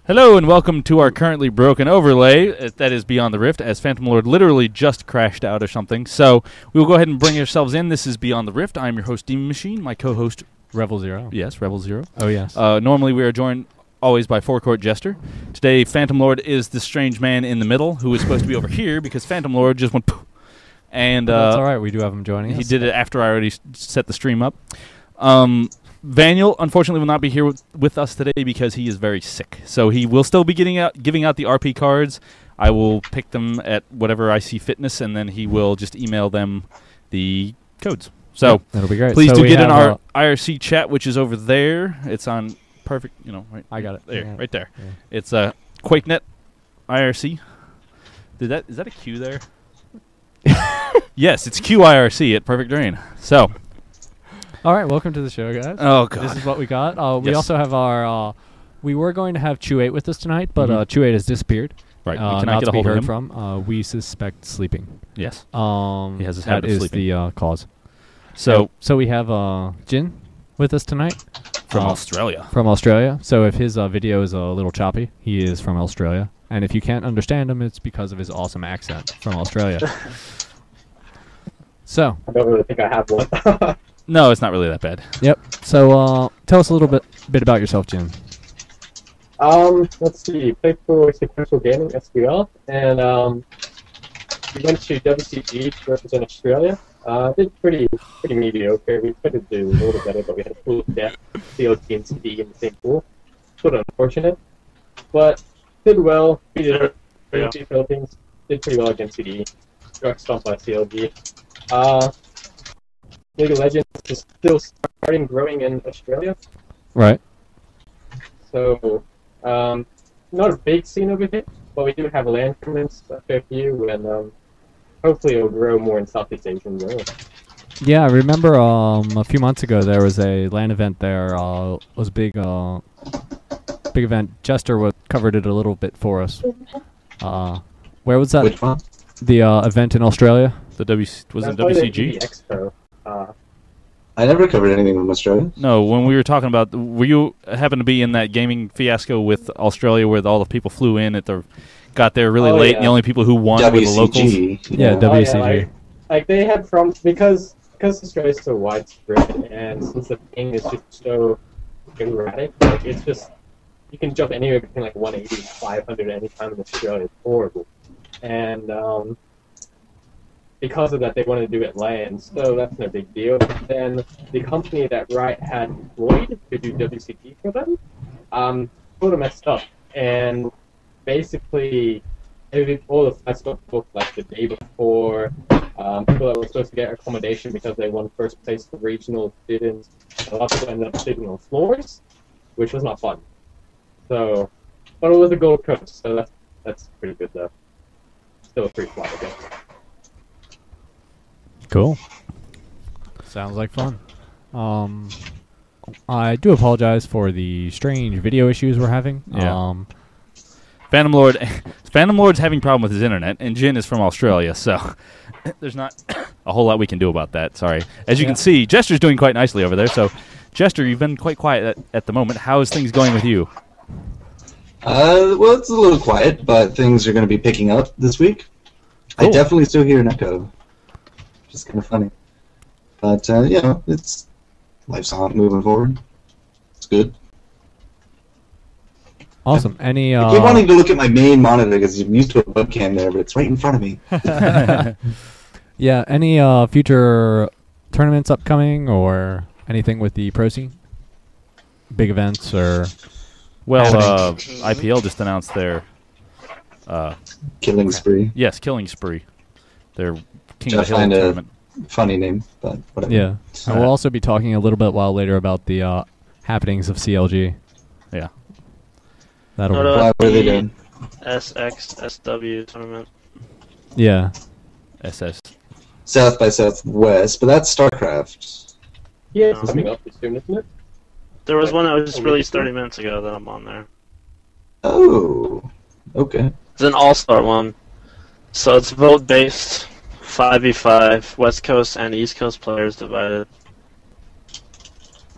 Hello and welcome to our currently broken overlay that is Beyond the Rift, as Phantom Lord literally just crashed out or something. So we will go ahead and bring ourselves in. This is Beyond the Rift. I'm your host, Demon Machine. My co-host, Rebel Zero. Yes, Rebel Zero. Oh, yes. Normally we are joined always by Forecourt Jester. Today, Phantom Lord is the strange man in the middle who is supposed to be over here because Phantom Lord just went poof. And that's all right. We do have him joining us. He did it after I already set the stream up. Vaniel, unfortunately, will not be here with us today because he is very sick. So he will still be giving out the RP cards. I will pick them at whatever I see fitness, and then he will just email them the codes. So that'll be great. Please do get in our IRC chat, which is over there. It's on perfect, right. I got it. There, right there. Yeah. It's QuakeNet IRC. Is that a Q there? Yes, it's QIRC at Perfect Drain. So. All right, welcome to the show, guys. Oh, God. This is what we got. We also have our... we were going to have Chu8 with us tonight, but Chu8 has disappeared. Right, we cannot get a hold of him. From. We suspect sleeping. Yes. He has his habit of sleeping. That is the cause. So we have Jin with us tonight. From Australia. From Australia. So if his video is a little choppy, he is from Australia. And if you can't understand him, it's because of his awesome accent from Australia. So. I don't really think I have one. No, it's not really that bad. Yep. So tell us a little bit about yourself, Jim. Let's see. Played for Sequential Gaming, SQL, and we went to WCG to represent Australia. Did pretty mediocre. We tried to do a little better, but we had a pool of death, CLG and CD in the same pool. Sort of unfortunate, but did well. We did Philippines. Did pretty well against CD. Got stomped by CLG. League of Legends is still growing in Australia. Right. So, not a big scene over here, but we do have LAN tournaments, a fair few, and hopefully it'll grow more in Southeast Asia as well. Yeah, I remember a few months ago there was a LAN event there. It was a big event. Jester covered it a little bit for us. Where was that? Which one? The event in Australia. Was it WCG? Expo. I never covered anything from Australia. No, when we were talking about, were you happen to be in that gaming fiasco with Australia where all the people flew in got there really late, and the only people who won were the locals? Yeah, WCG. Like they had because Australia is so widespread, and since the ping is just so erratic, like it's just you can jump anywhere between like 180 and 500 at any time in Australia. It's horrible, and because of that, they wanted to do it LAN, so that's no big deal. But then the company that Riot had employed to do WCG for them sort of messed up, and basically all the flights got booked like the day before. People that were supposed to get accommodation because they won first place for regional didn't. A lot of people ended up sleeping on floors, which was not fun. So, but it was a Gold Coast, so that's pretty good though. Still a free flight, I guess. Cool. Sounds like fun. I do apologize for the strange video issues we're having. Yeah. Phantom Lord's having a problem with his internet, and Jin is from Australia, so there's not a whole lot we can do about that. Sorry. As you can see, Jester's doing quite nicely over there. So, Jester, you've been quite quiet at the moment. How is things going with you? Well, it's a little quiet, but things are going to be picking up this week. Cool. I definitely still hear an echo. Just kind of funny, but it's life's on, moving forward. It's good. Awesome. Any? I keep wanting to look at my main monitor because I'm used to a webcam there, but it's right in front of me. Yeah. Any future tournaments upcoming or anything with the pro scene? Big events or? Well, IPL just announced their killing spree. Yes, killing spree. Their King of the Hill tournament. Funny name, but whatever. Yeah. And we'll also be talking a little bit later about the happenings of CLG. Yeah. That'll work. What are they doing? SXSW tournament. Yeah. SS. South by Southwest, but that's StarCraft. Yeah, it's coming up soon, isn't it? There was one that was just released 30 minutes ago that I'm on there. Oh, okay. It's an all-star one. So it's vote-based, 5v5, West Coast and East Coast players divided.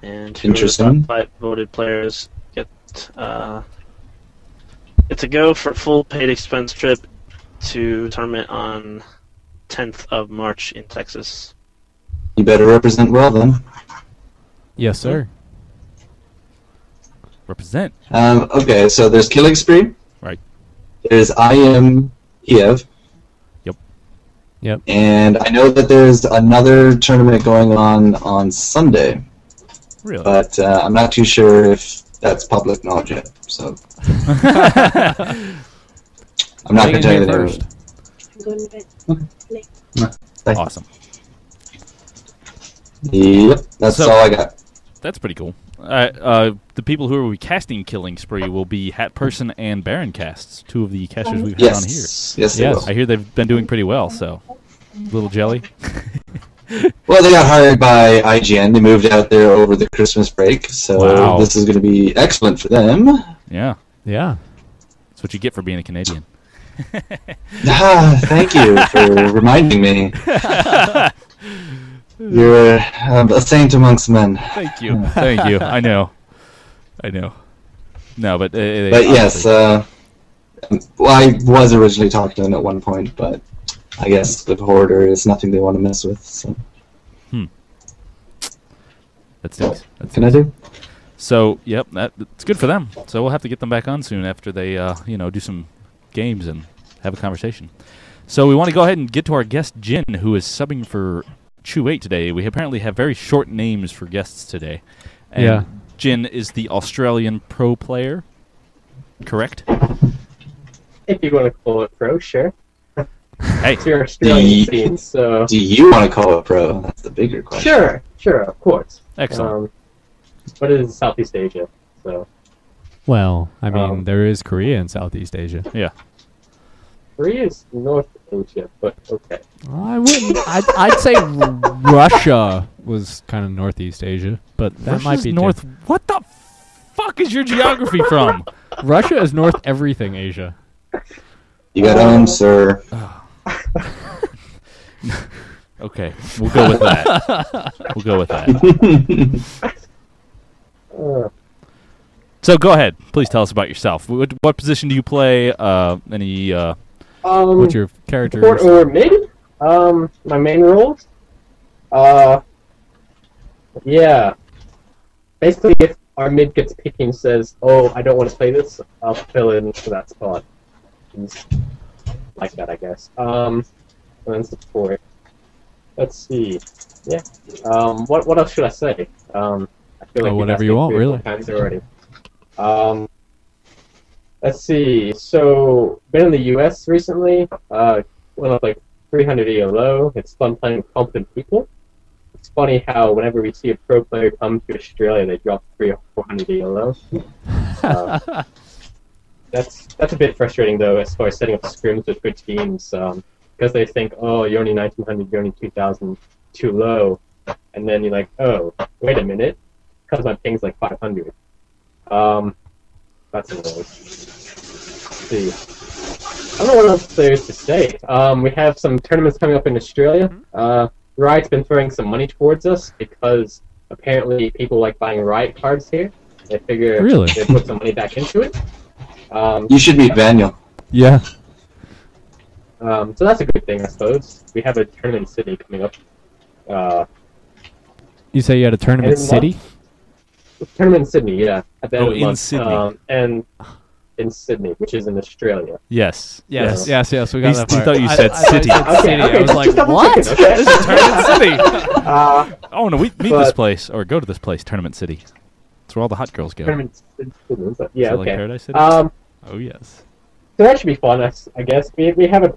And two of the top 5 voted players get It's a go for full paid expense trip to tournament on 10th of March in Texas. You better represent well then. Yes, sir. Represent. Okay, so there's Killing Spree. Right. There's IEM Kiev. Yep. And I know that there's another tournament going on Sunday. Really? But I'm not too sure if that's public knowledge yet. So I'm not going to tell you the name of it. Awesome. Yep, that's all I got. That's pretty cool. The people who are casting Killing Spree will be Hat Person and Baron casts, two of the casters we've had on here. Yes, they will. I hear they've been doing pretty well, so little jelly. Well, they got hired by IGN. They moved out there over the Christmas break, so this is going to be excellent for them. Yeah. Yeah. That's what you get for being a Canadian. Thank you for reminding me. You're a saint amongst men. Thank you. Thank you. I know. No, but yes, well, I was originally talking to them at one point, but I guess the Hoarder is nothing they want to mess with. So. That's nice. Can I do? So, yep, it's good for them. So we'll have to get them back on soon after they, do some games and have a conversation. So we want to go ahead and get to our guest, Jin, who is subbing for Chu8 today. We apparently have very short names for guests today. And Jin is the Australian pro player, correct? If you want to call it pro, sure. Hey, it's your Australian scene, so... Do you want to call it pro? That's the bigger question. Sure, of course. Excellent. But it is Southeast Asia, so... Well, I mean, there is Korea in Southeast Asia. Yeah. Korea is North Asia, but okay. I wouldn't. I'd say Russia was kind of Northeast Asia, but that might be north. What the fuck is your geography from? Russia is north everything Asia. You got owned, sir. Okay, we'll go with that. So go ahead. Please tell us about yourself. What position do you play? What's your character? Support or mid? My main roles? Yeah. Basically, if our mid gets picky and says, "Oh, I don't want to play this," I'll fill in for that spot. It's like that, I guess. And then support. Let's see. Yeah. What else should I say? I feel like whatever you want, really. Times already. Let's see. So, been in the U.S. recently. Went up like 300 ELO. It's fun playing with competent people. It's funny how whenever we see a pro player come to Australia, they drop 300 or 400 ELO. That's a bit frustrating though, as far as setting up scrims with good teams, because they think, oh, you're only 1900, you're only 2000, too low, and then you're like, oh, wait a minute, because my ping's like 500. That's annoying. Let's see. I don't know what else there is to say. We have some tournaments coming up in Australia. Riot's been throwing some money towards us because apparently people like buying Riot cards here. They figure they put some money back into it. You should meet Daniel. Yeah. So that's a good thing, I suppose. We have a tournament in Sydney coming up. You say you had a tournament in Sydney? Tournament in Sydney, yeah. At the end of the month. Sydney. And in Sydney, which is in Australia. Yes. We got that part. I thought you said city. Okay, I was like, what? This is Tournament City. Oh no, we meet this place or go to this place, Tournament City. That's where all the hot girls go. Tournament in Sydney, but yeah, Like okay. Paradise City? Oh yes. So that should be fun, I guess. We have a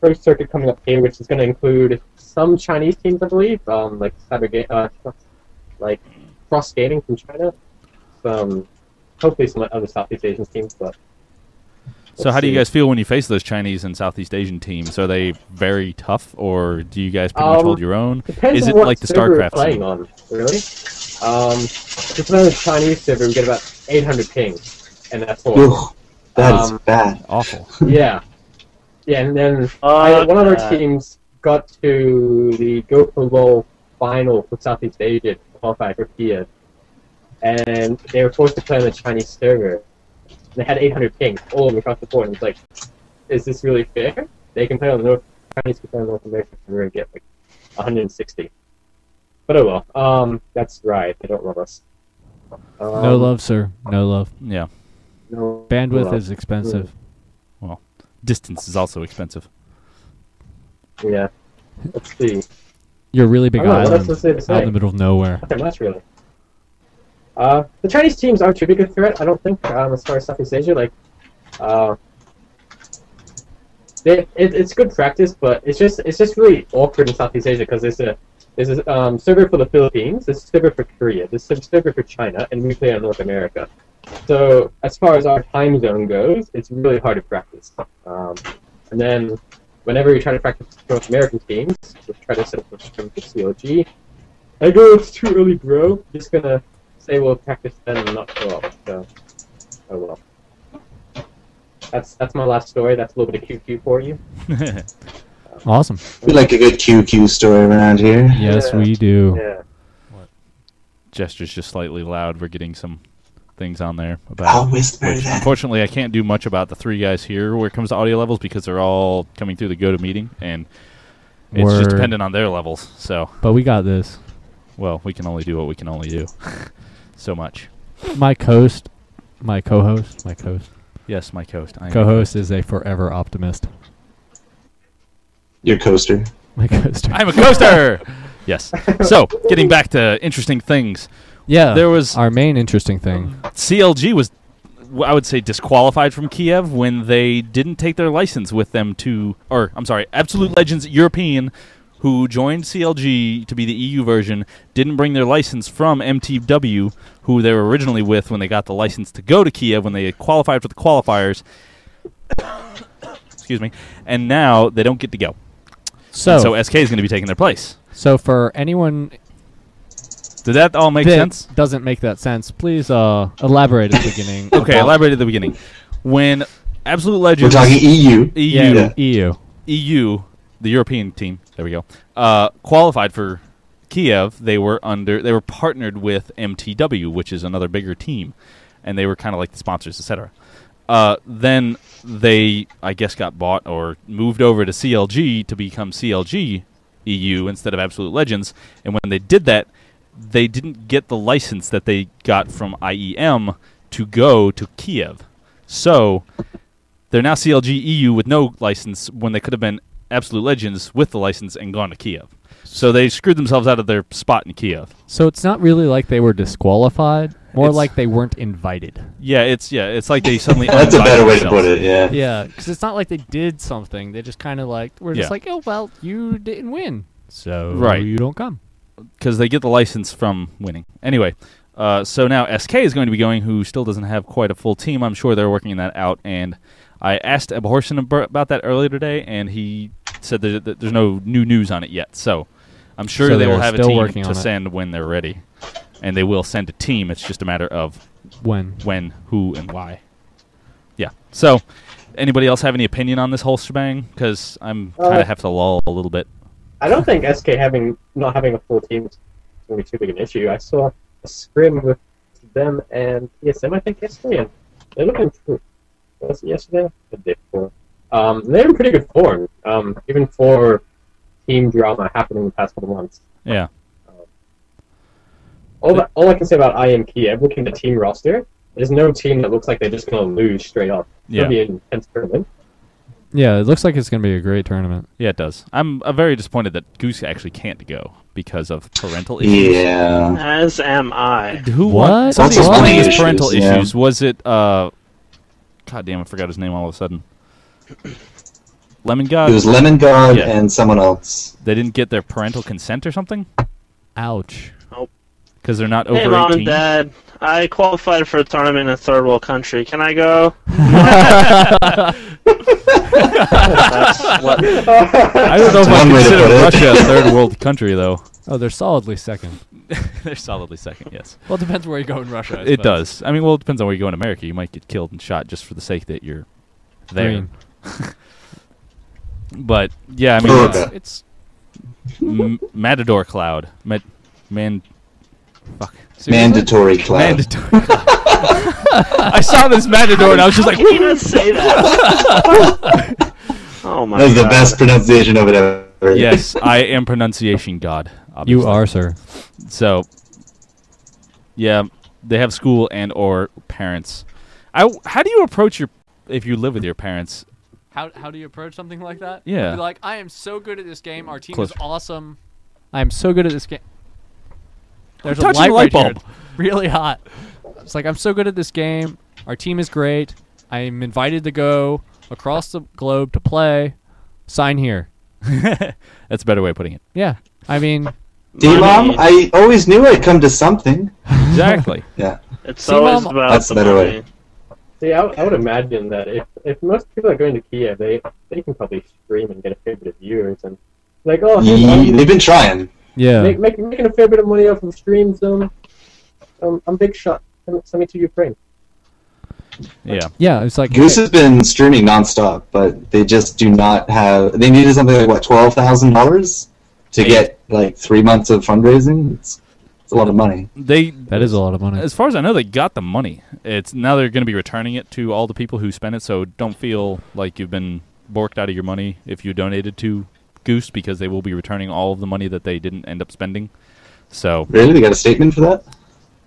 first circuit coming up here, which is going to include some Chinese teams, I believe, like like cross skating from China. Hopefully some other Southeast Asian teams, but. So how do you guys feel when you face those Chinese and Southeast Asian teams? Are they very tough, or do you guys pretty much hold your own? Depends is on it what like the server StarCraft we're playing scene? on, really. Just on the Chinese server, we get about 800 ping, and that's horrible. Ugh, that is bad. Awful. Yeah. Yeah, and then one of our teams got to the Go for LOL final for Southeast Asia to qualify for Kiev. And they were forced to play on the Chinese server. They had 800 ping all over across the board. And it's like, is this really fair? They can play on the North Chinese can play on North American and we're gonna get like 160. But oh well. That's right. They don't love us. No love, sir. No love. Yeah. No Bandwidth love. is expensive. Well, distance is also expensive. Yeah. Let's see. You're a really big I don't know, what island else to say? out in the middle of nowhere. Nothing much really. The Chinese teams aren't too big a threat, I don't think, as far as Southeast Asia. Like, it's good practice, but it's just really awkward in Southeast Asia because there's a server for the Philippines, there's a server for Korea, there's a server for China, and we play on North America. So as far as our time zone goes, it's really hard to practice. And then whenever we try to practice North American teams, we try to set up a system for CLG. I go, it's too early, bro. Just gonna say we'll practice then and not show up. So, oh well. That's my last story. That's a little bit of QQ for you. Awesome. We like a good QQ story around here. Yes, Yeah. we do. Yeah. Gesture's just slightly loud. We're getting some things on there about. I'll whisper Which, that. unfortunately, I can't do much about the three guys here where it comes to audio levels because they're all coming through the GoToMeeting, and it's just Word. dependent on their levels. So, But we got this. well, we can only do what we can only do. So much. My co-host. Yes, my co-host. I am. Co-host is a forever optimist. Your coaster. My coaster. I'm a coaster! Yes. So, getting back to interesting things. Yeah. There was our main interesting thing. CLG was, I would say, disqualified from Kiev when they didn't take their license with them to, or I'm sorry, Absolute Legends European, who joined CLG to be the EU version, didn't bring their license from MTW, who they were originally with when they got the license to go to Kiev when they qualified for the qualifiers. Excuse me. And now they don't get to go. So SK is going to be taking their place. So for anyone Did that all make that sense? doesn't make that sense, please elaborate at the beginning. Okay, elaborate at the beginning. When Absolute We're Legends talking EU. Yeah, EU. EU, the European team, there we go, qualified for Kiev, they were partnered with MTW, which is another bigger team, and they were kind of like the sponsors, etc. Then they, I guess, got bought or moved over to CLG to become CLG EU instead of Absolute Legends, and when they did that, they didn't get the license that they got from IEM to go to Kiev. So they're now CLG EU with no license when they could have been Absolute Legends with the license and gone to Kiev. So they screwed themselves out of their spot in Kiev. So it's not really like they were disqualified, more It's- like they weren't invited. Yeah, it's like they suddenly That's a uninvited better way to themselves. put it, yeah. Yeah, because it's not like they did something. They just kind of were just Yeah. like, oh, well, you didn't win. So Right. you don't come. Because they get the license from winning. Anyway, so now SK is going to be going, who still doesn't have quite a full team. I'm sure they're working that out. And I asked Abhorsen about that earlier today, and he said that there's no new news on it yet. So I'm sure So they will they're have a still team working to on it. send when they're ready. And they will send a team. It's just a matter of When? who, and why. Yeah. So anybody else have any opinion on this whole shebang? Because I'm kind of have to lull a little bit. I don't think SK not having a full team is going to be too big an issue. I saw a scrim with them and TSM, I think, yesterday, and they look improved. Was it yesterday? The day before. They're in pretty good form, even for team drama happening in the past couple months. Yeah. All I can say about IEM Kiev, looking at the team roster, there's no team that looks like they're just going to lose straight up. It's going to be an intense tournament. Yeah, it looks like it's going to be a great tournament. Yeah, it does. I'm very disappointed that Goose actually can't go because of parental issues. Yeah. As am I. Who What? won? Somebody Also explained money his parental issues, yeah. issues. Was it, God damn, I forgot his name all of a sudden. Lemon God? It was Lemon God Yeah. and someone else. They didn't get their parental consent or something? Ouch. Because they're not Hey, over Mom 18? and Dad. I qualified for a tournament in a third world country. Can I go? That's what. I don't know if I one way to consider put it. Russia a third world country, though. Oh, they're solidly second. They're solidly second, yes. Well, it depends where you go in Russia. I It suppose. does. I mean, well, it depends on where you go in America. You might get killed and shot just for the sake that you're there. Green. But, yeah, I mean, America. It's Matador Cloud. Fuck. Seriously? Mandatory cloud. Mandatory. I saw this Matador and I was just like, I can't even say that. Oh my god. That was the best pronunciation of it ever. yes, I am pronunciation god. Obviously. You are, sir. So, yeah, they have school and or parents. How do you approach if you live with your parents? How do you approach something like that? Yeah. Be like, I am so good at this game. Our team Close. is awesome. I am so good at this game. There's a touching light a light right here. bulb. It's really hot. It's like, I'm so good at this game. Our team is great. I'm invited to go across the globe to play. Sign here. That's a better way of putting it. Yeah. I mean, See, Mom, I always knew I'd come to something. Exactly. Yeah. It's See, always Mom, about that's the the better money. way. See, I would imagine that if most people are going to Kiev, they can probably stream and get a fair bit of viewers and like, oh, hey, They've been trying. yeah. making a fair bit of money off of streams. I'm big shot. Send me to Ukraine. Yeah. Yeah, it's like, Goose has been streaming nonstop, but they just do not have. They needed something like what, $12,000 to get like 3 months of fundraising. It's a lot of money. that is a lot of money. As far as I know, they got the money. It's now they're going to be returning it to all the people who spent it. So don't feel like you've been borked out of your money if you donated to Goose, because they will be returning all of the money that they didn't end up spending. So Really, they got a statement for that?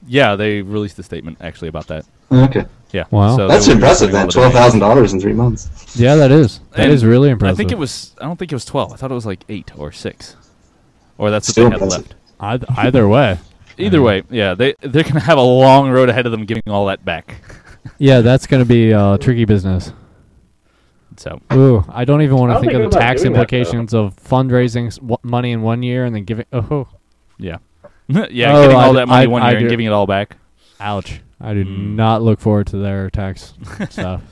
yeah, they released a statement actually about that. Okay, Yeah. Wow. So that's they will be impressive. returning Then all the donations. $12,000 in 3 months. Yeah, that is. That And is really impressive. I think it was. I don't think it was 12. I thought it was like 8 or 6, or that's what Still they had impressive. left. Either way. Either way, yeah, they're gonna have a long road ahead of them giving all that back. Yeah, that's going to be tricky business. So Ooh, I don't even want to How'd think they of go the about tax doing that, though? implications of fundraising money in 1 year and then giving. Oh, yeah, yeah, Oh, getting all I- that money I- one I year and do- giving it all back. ouch! I do not look forward to their tax stuff.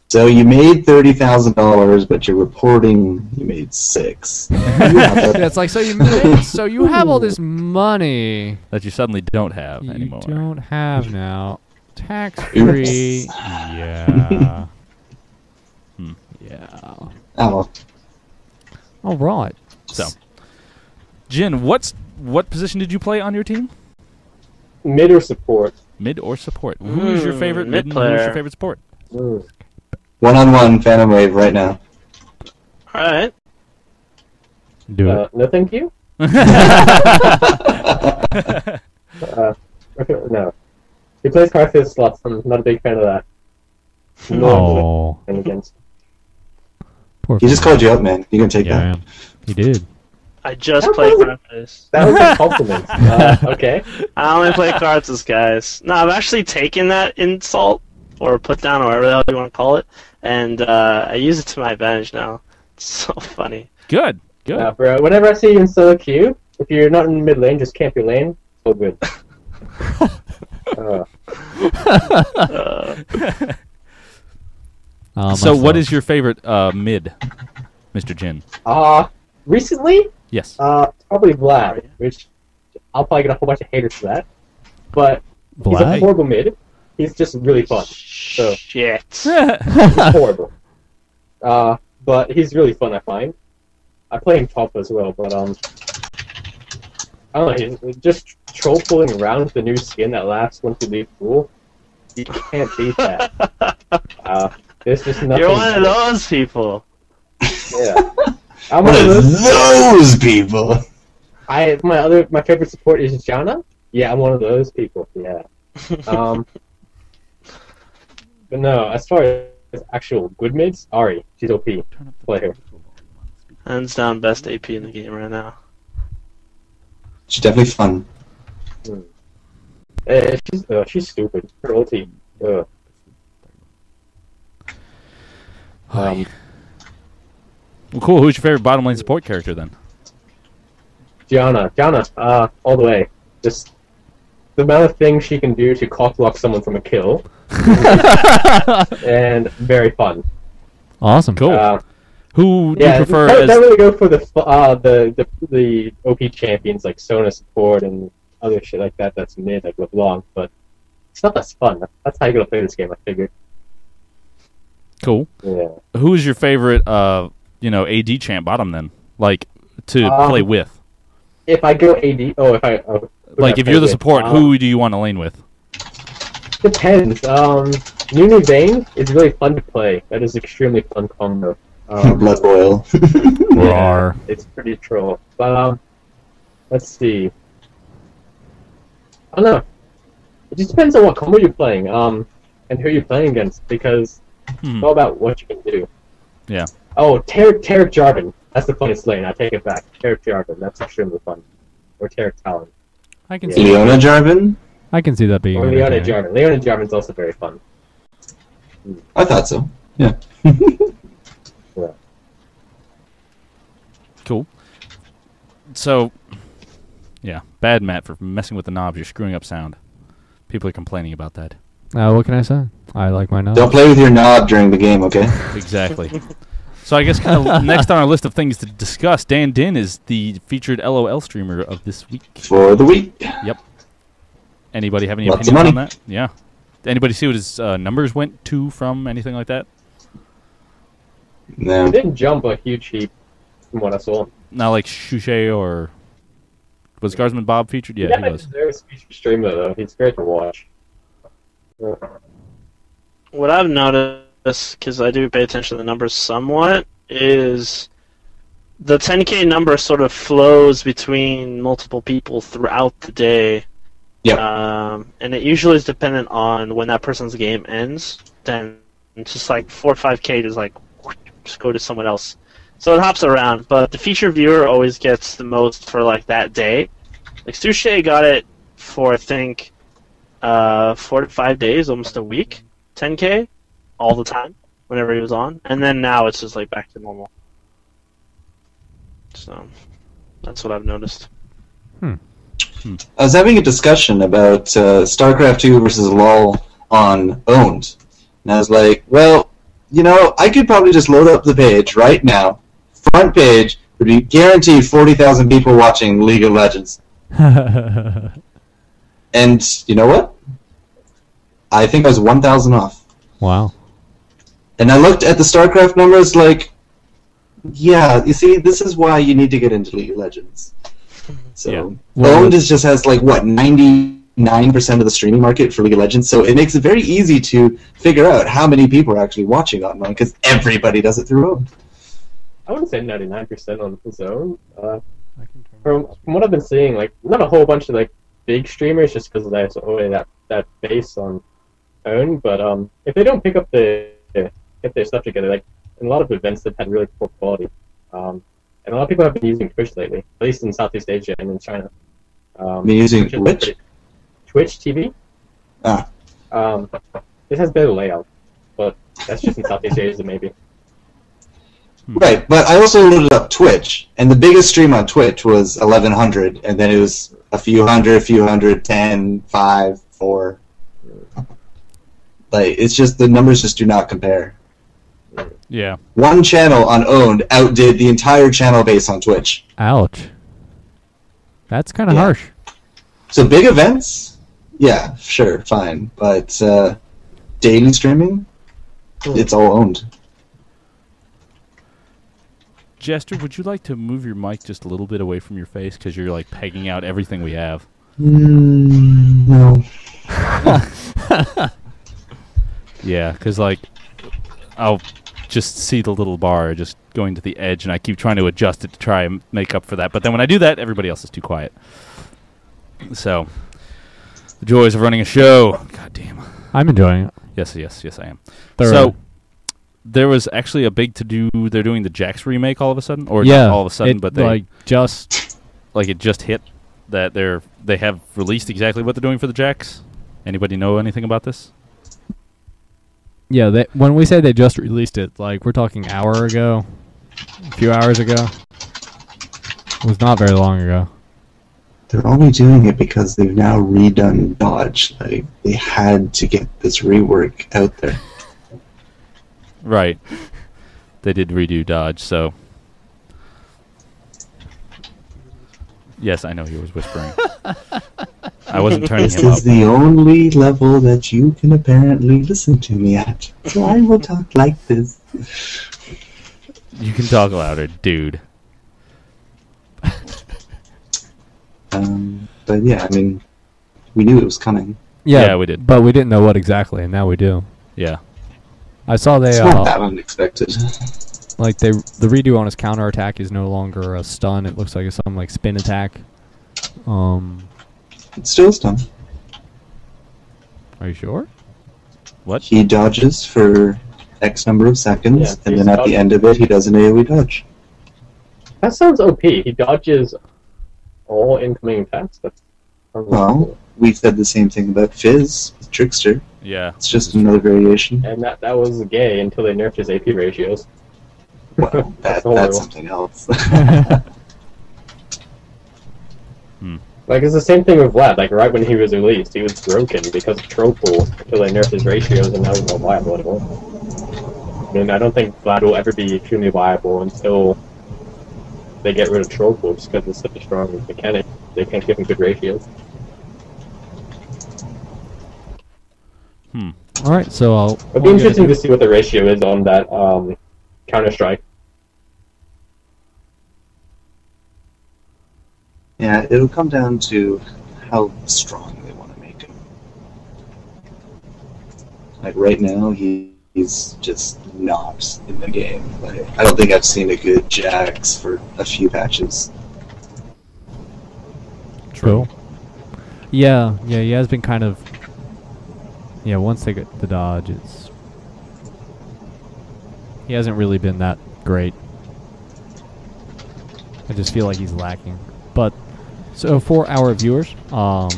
So you made $30,000, but you're reporting you made $6,000. Yeah, it's like, so you have all this money That you suddenly don't have you anymore. don't have now, tax free. Yeah. Yeah. Oh, well. All right. So, Jin, what position did you play on your team? Mid or support? Mid or support? Who's your favorite mid? mid And who's your player. favorite support? Mm. One-on-one Phantom Wave right now. Alright. Do it. No, thank you. Okay, no. He plays Carthage slots. I'm not a big fan of that. Oh, And against. poor. He just fellow. called you up, man. You can take Yeah, that. man. He did. I just That played wasn't- Rantastic. That was a compliment. Okay. I only play cards as guys. No, I've actually taken that insult, or put down, or whatever the hell you want to call it, and I use it to my advantage now. It's so funny. Good, good. Bro, whenever I see you in solo queue, if you're not in mid lane, just camp your lane. It's all good. So, what is your favorite mid, Mr. Jin? Recently, Yes. probably Vlad, which I'll probably get a whole bunch of haters for that. But he's a Vlad? horrible mid. He's just really fun. So Shit. he's horrible. But he's really fun, I find. I play him top as well, but I don't know. He's just troll pulling around with the new skin that lasts once you leave pool. You can't beat that. There's just nothing. You're one of those people. Yeah. I'm What one of are those. those people? My favorite support is Jana. Yeah, I'm one of those people. Yeah. But no, as far as actual good mids, Ari, she's OP. Play her. Hands down, best AP in the game right now. She's definitely fun. She's stupid. Her ulti. Well, cool. Who's your favorite bottom lane support character then? Jana, all the way. Just the amount of things she can do to cockblock someone from a kill, and very fun. Awesome. Cool. Who do you prefer don't as? really go for the OP champions like Sona support and other shit like that. That's mid, like LeBlanc, but it's not that fun. That's how you're gonna play this game, I figured. Cool. Yeah. Who is your favorite, AD champ bottom then? Like to play with? If I go AD, Like, if you're the support, who do you want to lane with? Depends. Nunu Vayne is really fun to play. That is extremely fun combo. Blood boil. Yeah, it's pretty troll. But let's see. I don't know. It just depends on what combo you're playing, and who you're playing against, because it's all about what you can do. Yeah. Oh, Tarek Jarvan. That's the funnest lane. I take it back. Tarek Jarvan. That's extremely fun. Or Tarek Talon. I can see Leona Jarvan? I can see that being. Or Leona Jarvan. Leona Jarvan's also very fun. I thought so. Yeah. Yeah. Cool. So, yeah, bad Matt for messing with the knobs. You're screwing up sound. People are complaining about that. What can I say? I like my knob. Don't play with your knob during the game, okay? Exactly. So I guess kind of next on our list of things to discuss, Dan Din is the featured LOL streamer of this week. For the week. Yep. Anybody have any Lots opinion of on money. that? Yeah. Anybody see what his numbers went to from, anything like that? No. It didn't jump a huge heap from what I saw. Not like Chu8 or... Was Guardsman Bob featured? Yeah, he was. He's a featured streamer, though. He's great to watch. Yeah. What I've noticed, because I do pay attention to the numbers somewhat, is the 10K number sort of flows between multiple people throughout the day. Yeah. And it usually is dependent on when that person's game ends. Then it's just like 4 or 5K just like just go to someone else. So it hops around, but the feature viewer always gets the most for like that day. Like Sushi got it for I think 4 to 5 days, almost a week, 10K all the time whenever he was on, and then now it's just like back to normal. So that's what I've noticed. I was having a discussion about StarCraft 2 versus LoL on Owned. And I was like, well, you know, I could probably just load up the page right now. Front page would be guaranteed 40,000 people watching League of Legends. And you know what? I think I was 1,000 off. Wow. And I looked at the StarCraft numbers like, yeah, you see, this is why you need to get into League of Legends. So, Owned just has, like, what, 99% of the streaming market for League of Legends, so it makes it very easy to figure out how many people are actually watching online, because everybody does it through Owned. I wouldn't say 99% on his own. From what I've been seeing, like, not a whole bunch of, like, big streamers, just because there's already that base on Owned, but if they don't pick up get their stuff together, like, in a lot of events they've had really poor quality. And a lot of people have been using Twitch lately, at least in Southeast Asia and in China. Been using Twitch? Twitch TV? Ah. This has better layout, but that's just in Southeast Asia, maybe. Right, but I also loaded up Twitch, and the biggest stream on Twitch was 1,100, and then it was a few hundred, 10, 5, 4. Like, it's just, the numbers just do not compare. Yeah. One channel on Owned outdid the entire channel base on Twitch. Ouch. That's kind of harsh. So big events, yeah, sure, fine. But daily streaming, it's all Owned. Jester, would you like to move your mic just a little bit away from your face, because you're like pegging out everything we have? No. Yeah, because like I'll just see the little bar just going to the edge, and I keep trying to adjust it to try and make up for that. But then when I do that, everybody else is too quiet. So, the joys of running a show. God damn. I'm enjoying it. Yes, I am. Thoroughly. So, there was actually a big to-do. They're doing the Jax remake all of a sudden, or yeah, not all of a sudden, but they like just it just hit that they have released exactly what they're doing for the Jax. Anybody know anything about this? Yeah, when we say they just released it, like we're talking hour ago, a few hours ago. It was not very long ago. They're only doing it because they've now redone Dodge. Like, they had to get this rework out there. Right. They did redo Dodge, so... Yes, I know he was whispering. I wasn't turning This him up. is the only level that you can apparently listen to me at. So I will talk like this. You can talk louder, dude. Don't But yeah, I mean, we knew it was coming. Yeah, we did. But we didn't know what exactly, and now we do. Yeah. I saw they It's not that unexpected. like the redo on his counterattack is no longer a stun. It looks like it's something like spin attack. It's still a stun. Are you sure? What? He dodges for X number of seconds, Yeah, and he's then at the end of it, he does an AoE dodge. That sounds OP. He dodges all incoming attacks. That's Well, we said the same thing about Fizz, Trickster. Yeah. It's just another variation. and that was gay until they nerfed his AP ratios. Well, That's that's horrible. something else. Like, it's the same thing with Vlad. Like, right when he was released, he was broken because of troll pool until they nerfed his ratios, and now he's not viable anymore. I mean, I don't think Vlad will ever be extremely viable until they get rid of troll pool, just because it's such a strong mechanic. They can't give him good ratios. All right, so I'll. It'll be interesting to see what the ratio is on that Counter-Strike. Yeah, it'll come down to how strong they want to make him. Like right now, he's just not in the game. Like, I don't think I've seen a good Jax for a few patches. True. Yeah, he has been kind of. Yeah, once they get the dodge, he hasn't really been that great. I just feel like he's lacking. But so for our viewers,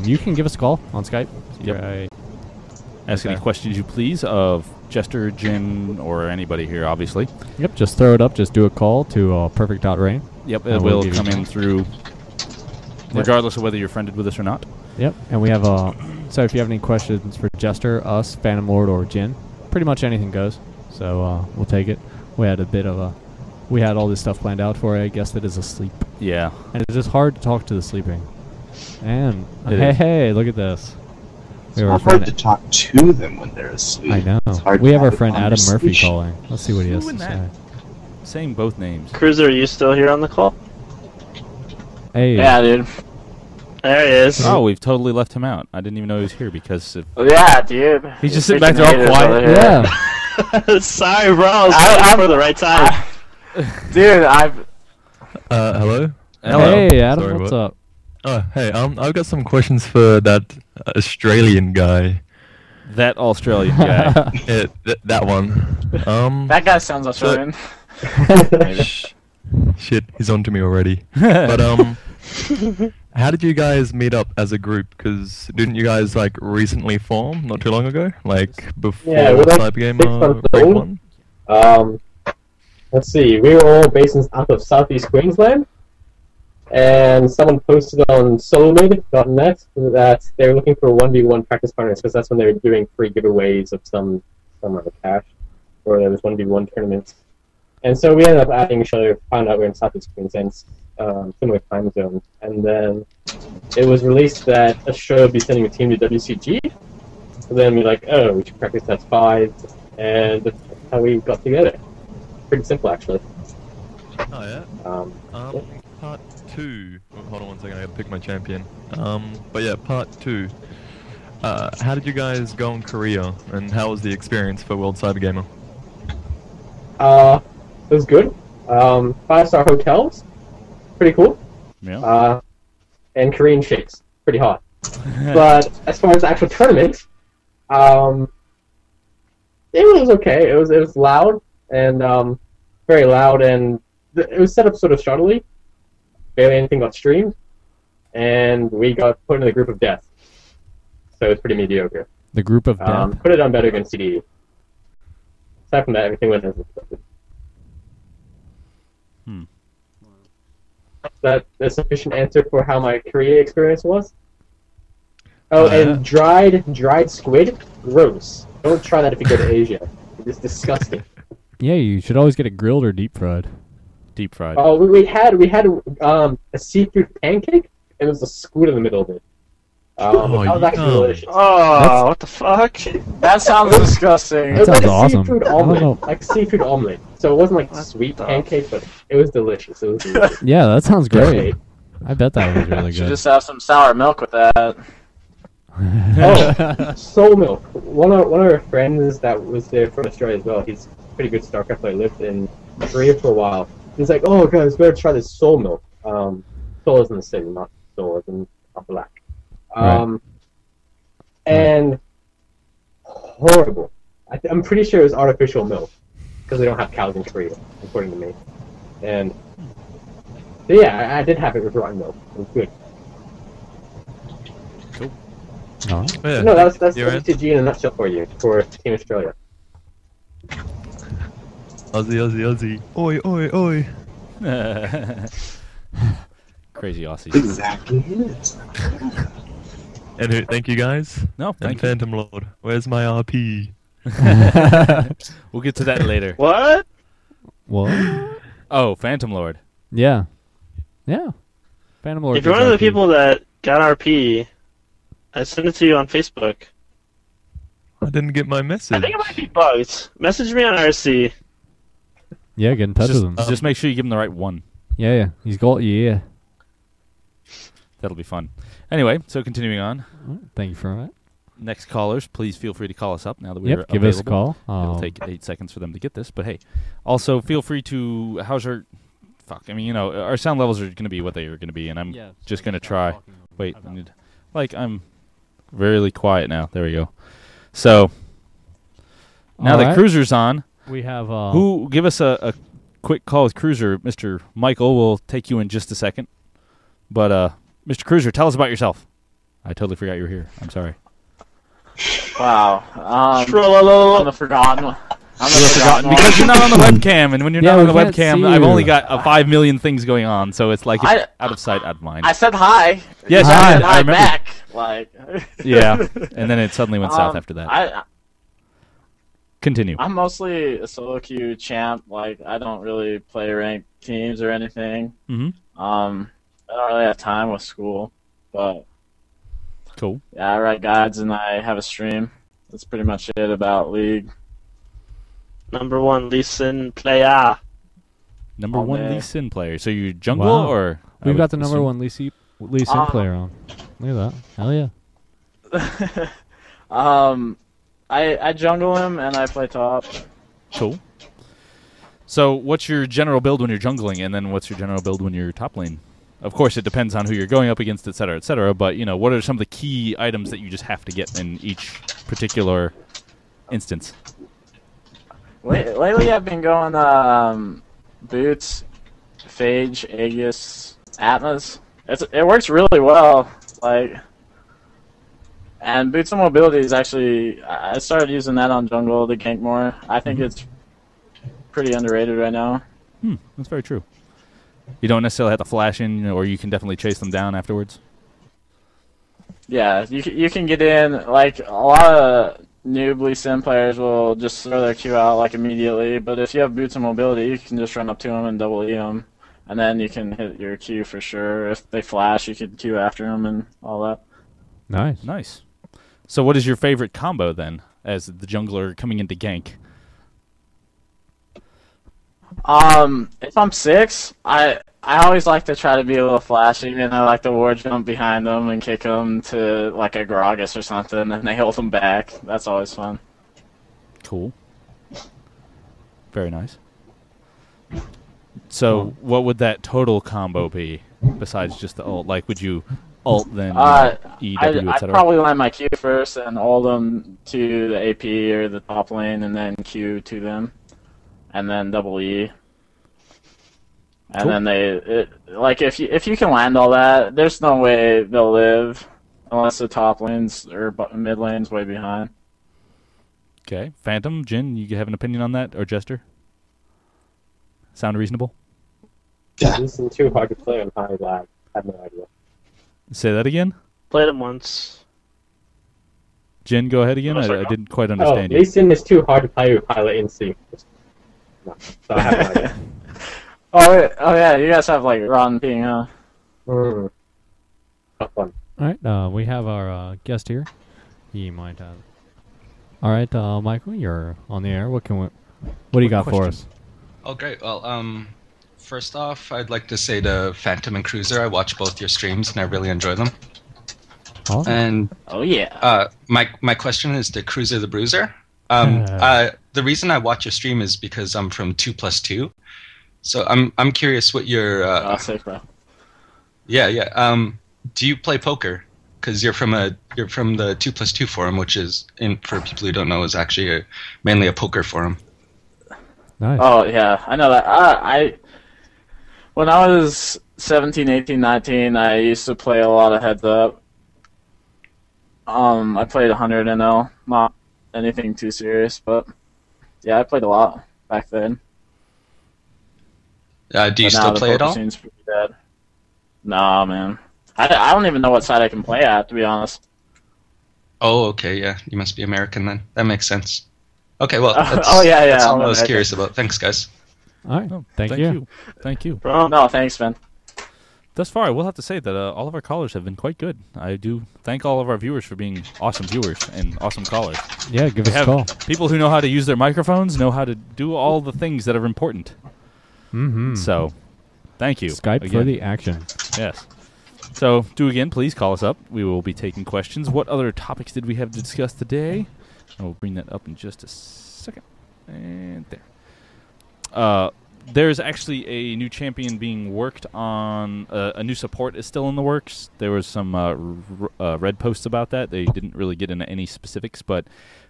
you can give us a call on Skype. Yep. Ask any questions you please of Jester, Jin, or anybody here, obviously. Yep, just throw it up. Just do a call to perfect.rain. Yep, And it we'll will give you come in time. through, regardless of whether you're friended with us or not. Yep, and we have so if you have any questions for Jester, us, Phantom Lord, or Jin, pretty much anything goes. So we'll take it. We had all this stuff planned out for you. I guess that is asleep. Yeah. And it's just hard to talk to the sleeping. And It is. hey, look at this. It's We have not our hard friend. to talk to them when they're asleep. I know. It's hard We to have our a friend Adam Murphy conversation. calling. Let's see what he has Who to in say. that? Saying both names. Cruiser, are you still here on the call? Hey. Yeah, dude. There he is. Oh, we've totally left him out. I didn't even know he was here because Yeah, dude. he's just sitting back there Freaking all haters quiet. over here. Yeah. Sorry, bro. I was I- waiting I'm- for the right time. Dude, I've. Hello? Hey, Adam, Sorry, what's what? up? Oh, hey, I've got some questions for that Australian guy. that Australian guy. That one. That guy sounds Australian. Shit, he's on to me already. But, how did you guys meet up as a group? Because didn't you guys, like, recently form not too long ago? Like, before Yeah, we're like Cybergamer 6 months Break old. 1? Let's see. We were all based out of Southeast Queensland, and someone posted on solomid.net that they were looking for 1v1 practice partners because that's when they were doing free giveaways of some amount of cash, or there was 1v1 tournaments. And so we ended up adding each other, found out we were in Southeast Queensland, similar time zone, and then it was released that Australia would be sending a team to WCG. So then we're like, oh, we should practice that's 5, and that's how we got together. Pretty simple, actually. Oh, yeah? Part 2. Oh, hold on one second, I gotta pick my champion. But yeah, part 2. How did you guys go in Korea, and how was the experience for World Cybergamer? It was good. 5-star hotels, pretty cool. Yeah. And Korean shakes, pretty hot. But as far as the actual tournament, it was okay. It was loud and very loud, and it was set up sort of shoddily. Barely anything got streamed, and we got put in the group of death. So it was pretty mediocre. The group of death. Could have done better against CDE. Aside from that, everything went as expected. Is that a sufficient answer for how my Korea experience was? Oh, and dried squid? Gross. Don't try that if you go to Asia. It's disgusting. Yeah, you should always get it grilled or deep fried. Deep fried. Oh, we had a seafood pancake, and there was a squid in the middle of it. That was actually yum. delicious. Oh, what the fuck? That sounds disgusting. It was That like sounds a awesome. seafood I don't know. omelet, like seafood omelet. So it wasn't like What sweet the pancake, but it was delicious. It was delicious. Yeah, that sounds great. I bet that was really Should good. just have some sour milk with that. Oh, Soul Milk. One of our friends that was there from Australia as well. He's a pretty good StarCraft player. Lived in Korea for a while. He's like, "Oh, guys, better try this Soul Milk." Soul is in the city, not Soul as in not black. And horrible. I'm pretty sure it was artificial milk because they don't have cows in Korea, according to me. And so yeah, I did have it with rotten milk. It was good. Oh. Yeah. No, that's You're in? WCG in a nutshell for you, for Team Australia. Aussie. Oi, oi, oi. Crazy Aussies. Exactly it. And thank you guys. No, And thank you. Phantom Lord, where's my RP? We'll get to that later. What? What? Oh, Phantom Lord. Yeah. Yeah. Phantom Lord. If you're gets one of the RP. people that got RP, I sent it to you on Facebook. I didn't get my I message. think it might be bugged. Message me on RC. Yeah, get in touch with him. Just make sure you give him the right one. Yeah. He's got yeah. That'll be fun. Anyway, so continuing on. Thank you for that. Next callers, please feel free to call us up now that we're Yep, give us a available. call. It'll take 8 seconds for them to get this, but hey. Also, feel free to... How's your... Fuck, I mean, you know, our sound levels are going to be what they are going to be, and I'm just going to try... Wait, I need... Like, I'm really quiet now. There we go. So, now that Alright. Cruzer's on, We have who... Give us a quick call with Cruiser. Mr. Michael will take you in just a second. But, Mr. Cruiser, tell us about yourself. I totally forgot you were here. I'm sorry. Wow. I'm Trollololo. the forgotten one. I'm the forgotten one. Because you're not on the webcam, and when you're Yeah, not on we the can't webcam, see I've you. only got 5 million things going on, so it's like it's out of sight, out of mind. I said hi. Yes, I you said did. I hi remember. back. Like. Yeah, and then it suddenly went south after that. Continue. I'm mostly a solo queue champ. Like, I don't really play ranked teams or anything. Mm-hmm. I don't really have time with school, but Cool. yeah, I write guides and I have a stream. That's pretty much it about League. Number 1, Lee Sin player. Number Oh, one man. Lee Sin player. So you jungle Wow. or I We've would got the number assume- one Lee Sin player on. Look at that. Hell yeah. I jungle him and I play top. Cool. So what's your general build when you're jungling, and then what's your general build when you're top lane? Of course, it depends on who you're going up against, et cetera, but, you know, what are some of the key items that you just have to get in each particular instance? Lately I've been going Boots, Phage, Aegis, Atmas. It works really well. Like, and Boots and Mobility is actually, I started using that on jungle to gank more. I think it's pretty underrated right now. That's very true. You don't necessarily have to flash in, you know, or you can definitely chase them down afterwards. Yeah, you can get in. Like, a lot of noob Lee Sin players will just throw their Q out like immediately, but if you have Boots and Mobility, you can just run up to them and double E them, and then you can hit your Q for sure. If they flash, you can Q after them and all that. Nice. Nice. So what is your favorite combo, then, as the jungler coming into gank? If I'm 6, I always like to try to be a little flashy, and I like to ward jump behind them and kick them to like a Gragas or something, and they hold them back. That's always fun. Cool. Very nice. So what would that total combo be, besides just the ult? Like, would you ult, then EW, I'd etc.? probably land my Q first and ult them to the AP or the top lane, and then Q to them, and then double E. And Cool. then like if you can land all that, there's no way they'll live unless the top lanes or mid lanes way behind. Okay. Phantom, Jin, you have an opinion on that, or Jester? Sound reasonable? Yeah. This is too hard to play on high lag. I have no idea. Say that again? Played him once. Jin, go ahead again. I didn't quite understand Lee you. Sin is too hard to play with high latency. No, so I have no idea. Oh yeah, you guys have like Ron ping, huh? Not fun. All right. We have our guest here. He might have. All right, Michael, you're on the air. What do you got for us? Oh, great. Well, First off, I'd like to say to Phantom and Cruiser, I watch both your streams and I really enjoy them. Oh. And Oh yeah. my question is to Cruiser the Bruiser. The reason I watch your stream is because I'm from 2+2. So I'm curious what your Sick, bro. yeah. Do you play poker? Because you're from the 2+2 forum, which is, for people who don't know, is actually mainly a poker forum. Nice. Oh yeah, I know that. When I was 17, 18, 19, I used to play a lot of heads up. I played 100 NL, not anything too serious, but yeah, I played a lot back then. Do you still play at all? Scene's pretty dead. Nah, man. I don't even know what side I can play at, to be honest. Oh, okay, yeah. You must be American then. That makes sense. Okay, well, that's all I was curious about. Thanks, guys. All right. Oh, Thank you. Thank you. Bro, no, thanks, man. Thus far, I will have to say that all of our callers have been quite good. I do thank all of our viewers for being awesome viewers and awesome callers. Yeah, give us a have call. People who know how to use their microphones, know how to do all the things that are important. Mm-hmm. So, thank you. Skype again. for the action. Yes. So, do again, please call us up. We will be taking questions. What other topics did we have to discuss today? I will bring that up in just a second. And there. There's actually a new champion being worked on. A new support is still in the works. There was some red posts about that. They didn't really get into any specifics, but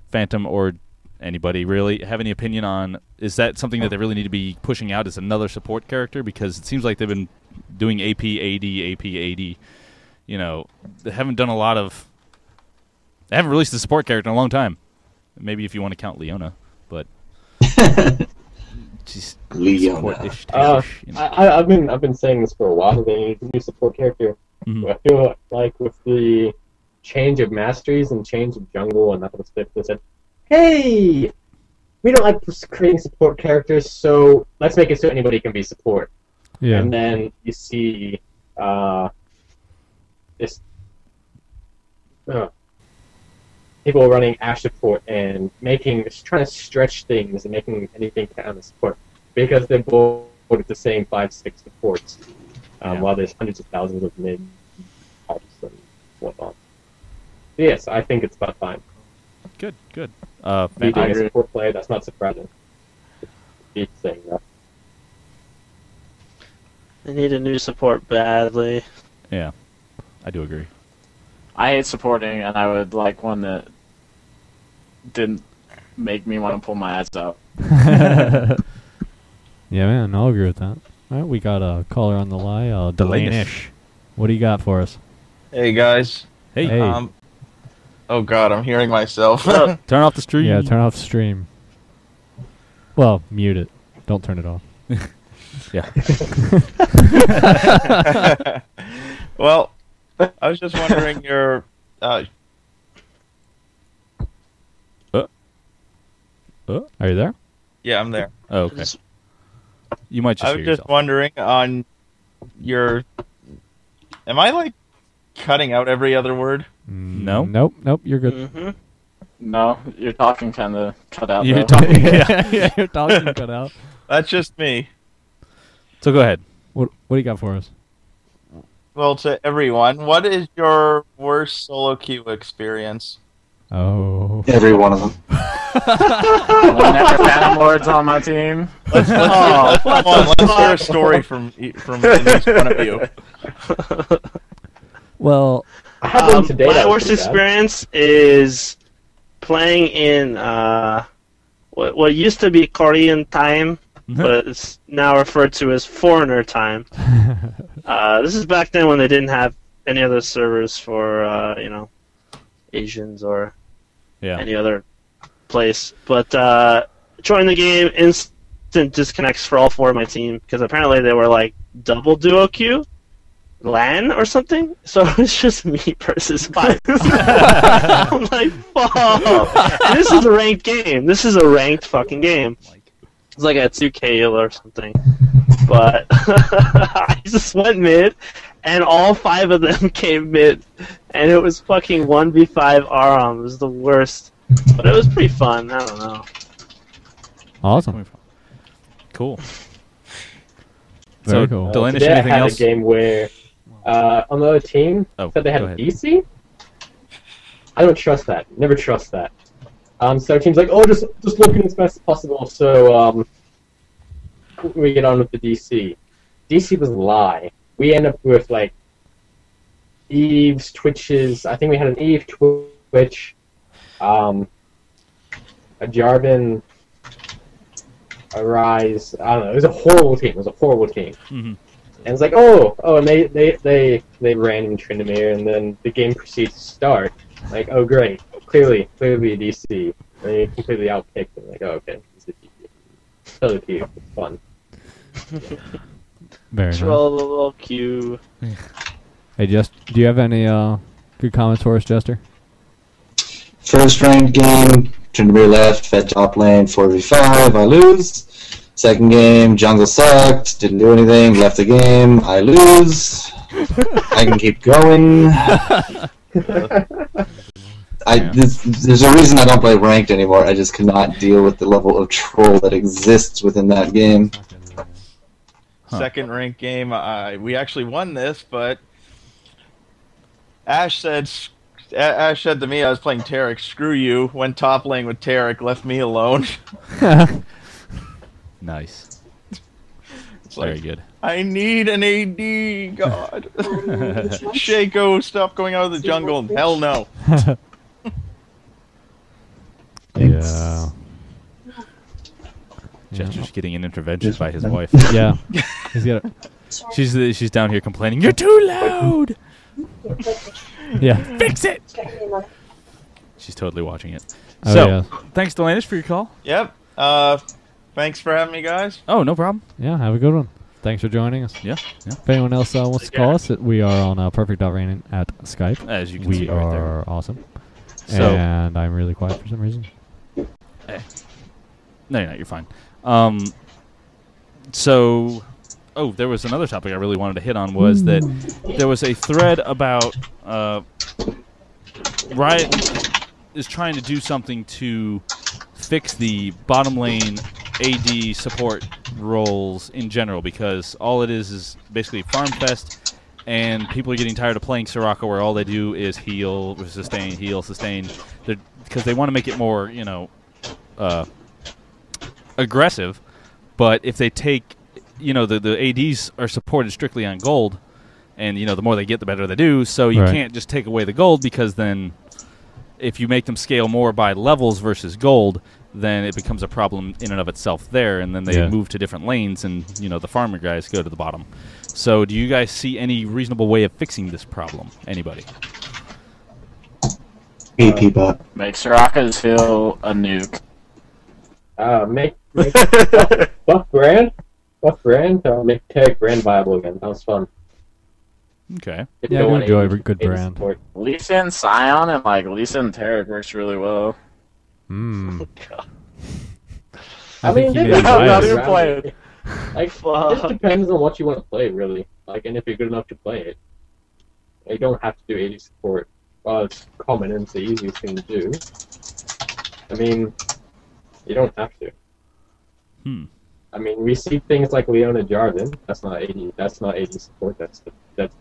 Phantom or anybody really have any opinion on, is that something that they really need to be pushing out as another support character? Because it seems like they've been doing AP, AD, AP, AD. You know, they haven't done a lot of... They haven't released a support character in a long time. Maybe if you want to count Leona, but... She's support-ish, you know. I've been saying this for a while. They need a new support character. Mhm. I feel like with the change of masteries and change of jungle and that kind of stuff, they said, "Hey, we don't like creating support characters, so let's make it so anybody can be support." Yeah. And then you see this people running Ash support and trying to stretch things and making anything count as support because they're both the same 5-6 supports, while there's hundreds of thousands of mid helps and whatnot. So yes, I think it's about time. Good. Me being a support player, that's not surprising. Keep saying that. They need a new support badly. Yeah, I do agree. I hate supporting, and I would like one that didn't make me want to pull my ass out. Yeah, man, I'll agree with that. All right, we got a caller on the line, Delanish. What do you got for us? Hey guys. Hey. Oh god, I'm hearing myself. Turn off the stream. Yeah, turn off stream. Well, mute it. Don't turn it off. Yeah. Well, I was just wondering your Are you there? yeah, I'm there. Oh, okay. You might just I hear was just yourself. wondering on your am I like cutting out every other word? No. Nope, you're good. Mm-hmm. No, you're talking kind of cut out. You're though. talking. Yeah, you're talking cut out. That's just me. So go ahead. What do you got for us? Well, to everyone, what is your worst solo queue experience? Oh. Every one of them. Whenever Phantom Lord's on my team. Let's hear a story from each one of you. Well, I had one today. My worst experience is playing in what used to be Korean time, but it's now referred to as foreigner time. This is back then when they didn't have any other servers for Asians or any other place. But joined the game, instant disconnects for all four of my team because apparently they were like double duo queue. LAN or something, so it's just me versus 5. I'm like, fuck. And this is a ranked game. This is a ranked fucking game. It's like a 2K or something. But I just went mid, and all 5 of them came mid, and it was fucking 1v5 Aram. It was the worst, but it was pretty fun. I don't know. awesome. Cool. Very So, cool. Delanish, Today I anything had else? a game where another team said they had go a ahead. DC. I don't trust that. Never trust that. So team's like, oh, just looking as best as possible. So we get on with the DC. DC was a lie. We end up with like Eve's, Twitches. I think we had an Eve, Twitch, a Jarvan, a Rise. I don't know. It was a horrible team. Mm-hmm. And it's like, and they ran in Tryndamere, and then the game proceeds to start. Like, oh great, clearly a DC. And they completely outpicked them. Like, oh okay, it's a DC. Totally cute. It's fun. Very nice. Troll Q. Hey, do you have any good comments for us, Jester? First ranked game, Tryndamere left, fed top lane, 4v5, I lose. Second game, jungle sucked, didn't do anything, left the game, I lose. I can keep going. There's a reason I don't play ranked anymore. I just cannot deal with the level of troll that exists within that game. Second ranked game, we actually won this, but Ash said to me, I was playing Taric, screw you, went top lane with Taric, left me alone. Nice. It's Very like, good. I need an AD, God. Shaco, stop going out of the jungle. Hell no. Yeah. Jester's getting an intervention by his wife. Yeah. He's got She's down here complaining. You're too loud. Yeah. Fix it. She's totally watching it. Oh, So, yeah. thanks, Delanish, for your call. Yep. Thanks for having me, guys. Oh, no problem. Yeah, have a good one. Thanks for joining us. Yeah. If anyone else wants to call us, we are on perfect.raining at Skype. As you can we see right there. are awesome. So- and I'm really quiet for some reason. No, you're not. You're fine. There was another topic I really wanted to hit on was that there was a thread about Riot is trying to do something to fix the bottom lane AD support roles in general, because all it is basically farm fest, and people are getting tired of playing Soraka where all they do is heal, sustain, heal, sustain, because they want to make it more, aggressive. But if they take, the ADs are supported strictly on gold, and the more they get, the better they do. So you can't just take away the gold, because then if you make them scale more by levels versus gold, then it becomes a problem in and of itself there, and then they move to different lanes, and the farmer guys go to the bottom. So do you guys see any reasonable way of fixing this problem? Anybody? AP bot. Make Sorakas feel a nuke. Buff Brand, make Taric brand viable again. That was fun. Okay. Yeah, I do enjoy a good brand. Lee Sin Scion and Lee Sin Taric works really well. Hmm. I mean, think he it made it not nice. even play it. Like, it just depends on what you want to play, really. Like, and if you're good enough to play it. You don't have to do AD support. Well, it's common and it's the easiest thing to do. I mean, you don't have to. I mean, we see things like Leona Jarvan. That's not AD. That's not AD support. That's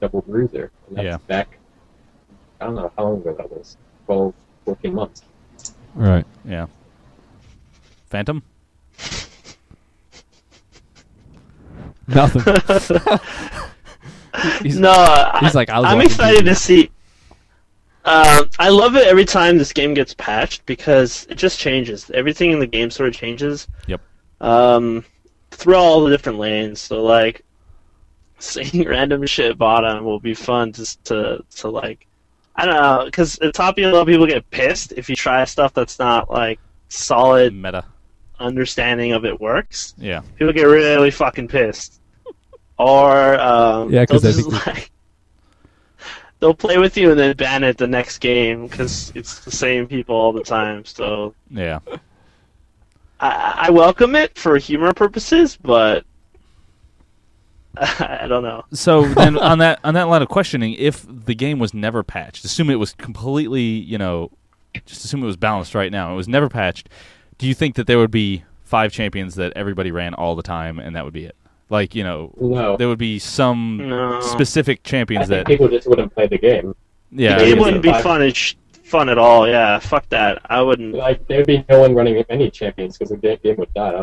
double bruiser. And that's back. I don't know how long ago that was. 12, 14 months. Right. Yeah. Phantom? Nothing. he's like, I'm excited to see. I love it every time this game gets patched, because it just changes. Everything in the game sort of changes. Yep. Through all the different lanes. So, like, seeing random shit bottom will be fun just to like, I don't know, because at top a lot of people get pissed if you try stuff that's not, like, solid meta understanding of it works. Yeah. People get really fucking pissed. Or, because they'll just, like, they'll play with you and then ban it the next game because it's the same people all the time. So yeah, I welcome it for humor purposes, but I don't know. So then, on that line of questioning, if the game was never patched, assume it was completely, just assume it was balanced right now, it was never patched. Do you think that there would be 5 champions that everybody ran all the time, and that would be it? Like, No. there would be some No. specific champions I think that. people just wouldn't play the game. Yeah, It Maybe wouldn't be it's fun at all. Yeah, fuck that. I wouldn't. Like, there'd be no one running any champions because the game would die. That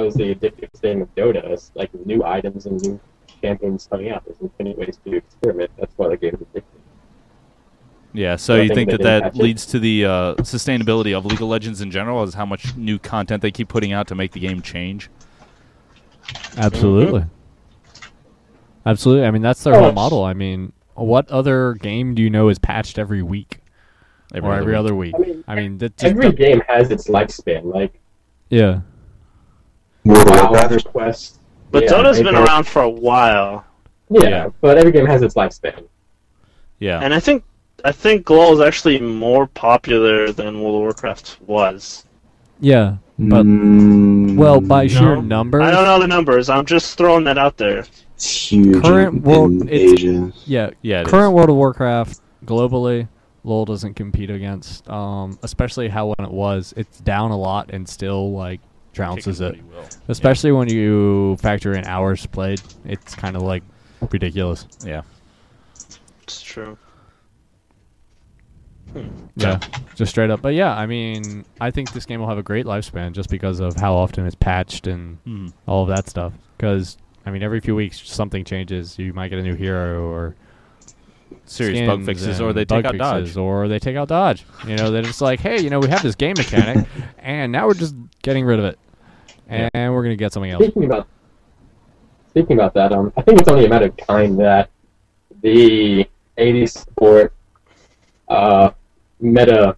was the addictive thing of Dota. It's like new items and new champions coming out. There's infinite ways to experiment. That's why the game is addictive. Yeah, so I you think think they that didn't that patch it. leads to the sustainability of League of Legends in general, is how much new content they keep putting out to make the game change? Absolutely. Absolutely. I mean, that's their whole model. I mean, what other game do you know is patched every week? Or every other week? I mean, that just every game has its lifespan. Like, yeah. World of WoW, Warcraft. Quest. But yeah, Dota's been Apex. around for a while, Yeah, but every game has its lifespan. Yeah. and I think LoL is actually more popular than World of Warcraft was. Yeah. But well, by sheer No? numbers. I don't know the numbers. I'm just throwing that out there. It's huge Current in world- it's- Asia. Yeah. Yeah, it Current World of Warcraft globally, LoL doesn't compete against. Especially how when it was, it's down a lot and still like trounces it. Especially when you factor in hours played, it's kind of like ridiculous. Yeah. It's true. Yeah, just straight up. But yeah, I mean, I think this game will have a great lifespan just because of how often it's patched and all of that stuff. Because, I mean, every few weeks something changes. You might get a new hero or Serious bug skins fixes, or and they take bug out dodge. fixes, or they take out dodge. They're just like, hey, we have this game mechanic, and now we're just getting rid of it, and we're gonna get something else. Speaking about that, I think it's only a matter of time that the 80s support meta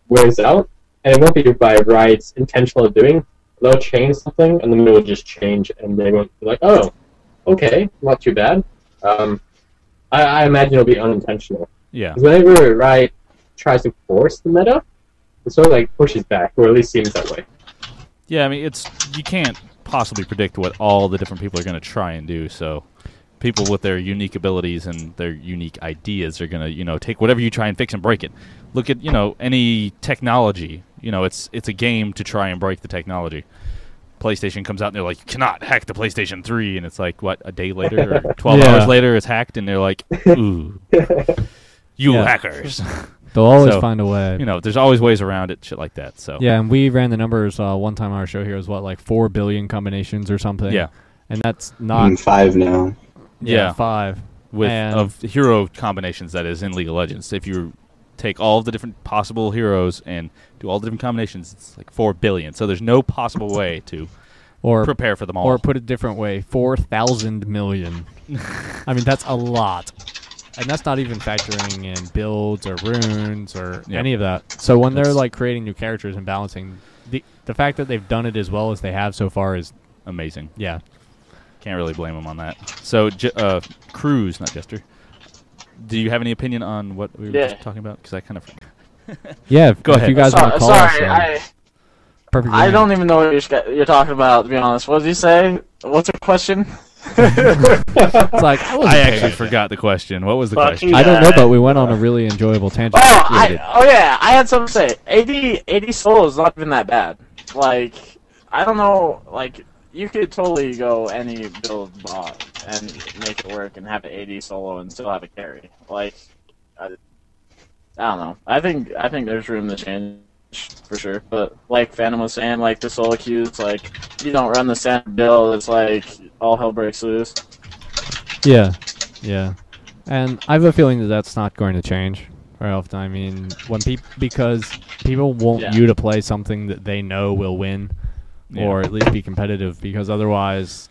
wears out, and it won't be by Riot's intentional doing. They'll change something, and the meta will just change, and they won't be like, oh, okay, not too bad. I imagine it'll be unintentional. Yeah. Because whenever Riot tries to force the meta, it sort of like pushes back, or at least seems that way. Yeah, I mean, you can't possibly predict what all the different people are going to try and do, so people with their unique abilities and their unique ideas are going to, take whatever you try and fix and break it. Look at, any technology. It's a game to try and break the technology. PlayStation comes out and they're like, you cannot hack the PlayStation 3, and it's like, what, a day later or 12 hours later it's hacked, and they're like, ooh, you hackers. They'll always So, find a way. There's always ways around it, shit like that. So Yeah, and we ran the numbers one time on our show here. It was what, like 4 billion combinations or something? Yeah. And that's not... 5 now. Yeah. 5. of hero combinations, that is, in League of Legends. If you take all of the different possible heroes and do all the different combinations, it's like 4 billion. So there's no possible way to prepare for them all. Or put it a different way, 4,000 million. I mean, that's a lot. And that's not even factoring in builds or runes or any of that. So when they're like creating new characters and balancing, the fact that they've done it as well as they have so far is amazing. Yeah. Can't really blame them on that. So, Cruz, not Jester, do you have any opinion on what we were just talking about? Because I kind of... Yeah, go ahead. If you guys want to call us. Perfect. I don't even know what you're talking about, to be honest. What did you say? What's your question? It's like, I actually forgot the question. What was the question? I don't know, but we went on a really enjoyable tangent. I had something to say. AD solo is not even that bad. Like, I don't know, like, you could totally go any build bot and make it work and have an AD solo and still have a carry. Like, I don't know. I think there's room to change for sure. But like Phantom was saying, like the solo queues, like you don't run the standard build, it's like all hell breaks loose. Yeah. And I have a feeling that that's not going to change very often. I mean, because people want you to play something that they know will win. Yeah. Or at least be competitive, because otherwise,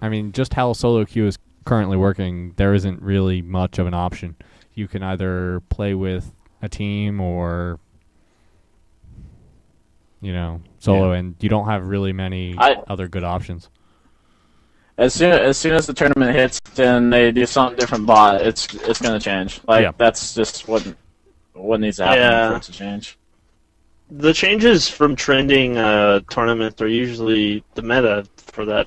I mean, just how solo queue is currently working, there isn't really much of an option. You can either play with a team or, solo, and you don't have really many other good options. As soon as the tournament hits, then they do something different bot, it's gonna change. Like that's just what needs to happen for it to change. The changes from trending tournaments are usually the meta for that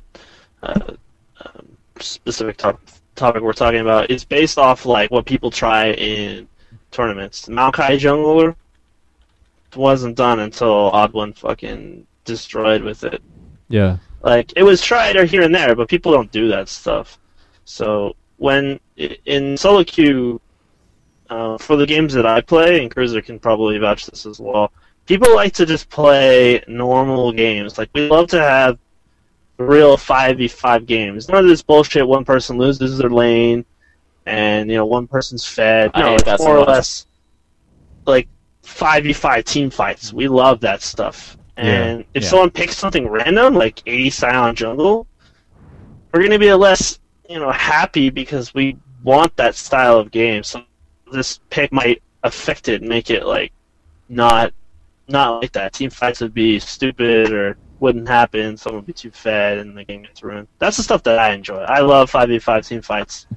specific topic we're talking about. It's based off like what people try in tournaments. Maokai Jungler wasn't done until Odd One fucking destroyed with it. Yeah. Like, it was tried or here and there, but people don't do that stuff. So when in solo queue, for the games that I play, and Cruzn can probably vouch this as well, people like to just play normal games. Like, we love to have real 5v5 games. None of this bullshit, one person loses their lane, and, one person's fed. No, it's more or less like 5v5 team fights. We love that stuff. And if someone picks something random, like 80 Scion Jungle, we're going to be less, happy because we want that style of game. So this pick might affect it and make it, like, not like that. Team fights would be stupid or wouldn't happen. Someone would be too fed and the game gets ruined. That's the stuff that I enjoy. I love 5v5 team fights.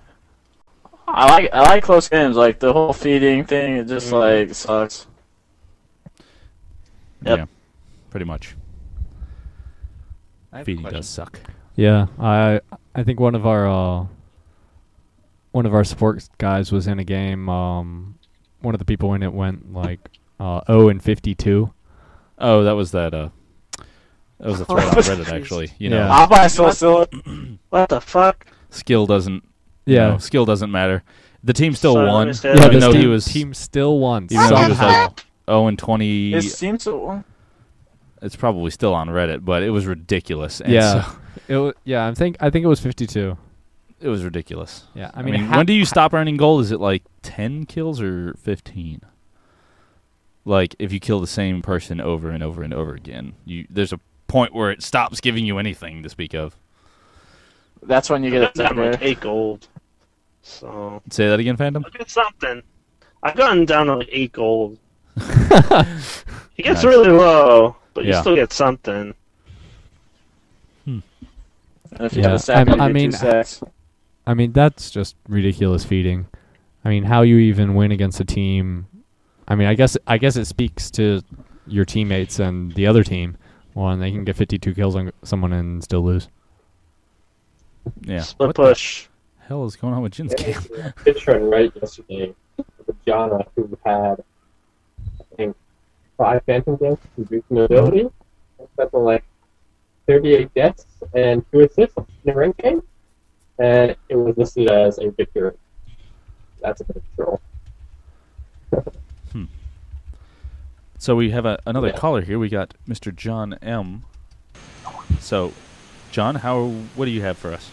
I like close games. Like, the whole feeding thing, it just, like, sucks. Yep. Yeah, pretty much. Feeding does suck. Yeah, I think one of our support guys was in a game. One of the people in it went like 0-52. Oh, that was that. That was a thread on Reddit, actually. Yeah. I'll buy still. What the fuck? Skill doesn't. Yeah, skill doesn't matter. The team still won. Yeah, even though he was team still won. Even though he was like 0-20. His team still won. It's probably still on Reddit, but it was ridiculous. And Yeah. so I think it was 52. it was ridiculous. Yeah, I I mean, mean, when do you stop earning gold? Is it like 10 kills or 15? Like, if you kill the same person over and over and over again, there's a point where it stops giving you anything to speak of. That's when you get I've gotten like 8 gold. So Say that again, Phantom? I'll get something. I've gotten down to like 8 gold. It gets Nice. really low, but you Yeah. still get something. And if you Yeah, have a sack, I you mean, get 2 sacks. I mean, that's just ridiculous feeding. I mean, how you even win against a team? I mean, I guess it speaks to your teammates and the other team when they can get 52 kills on someone and still lose. Yeah. Split What push. the hell is going on with Jin's game? Picture on Reddit yesterday with Jana, who had, I think, 5 Phantom games with boosting ability, something like 38 deaths and 2 assists in a ranked game, and it was listed as a victory. That's a bit of a troll. So we have another Yeah. caller here. We got Mr. John M. So, John, what do you have for us?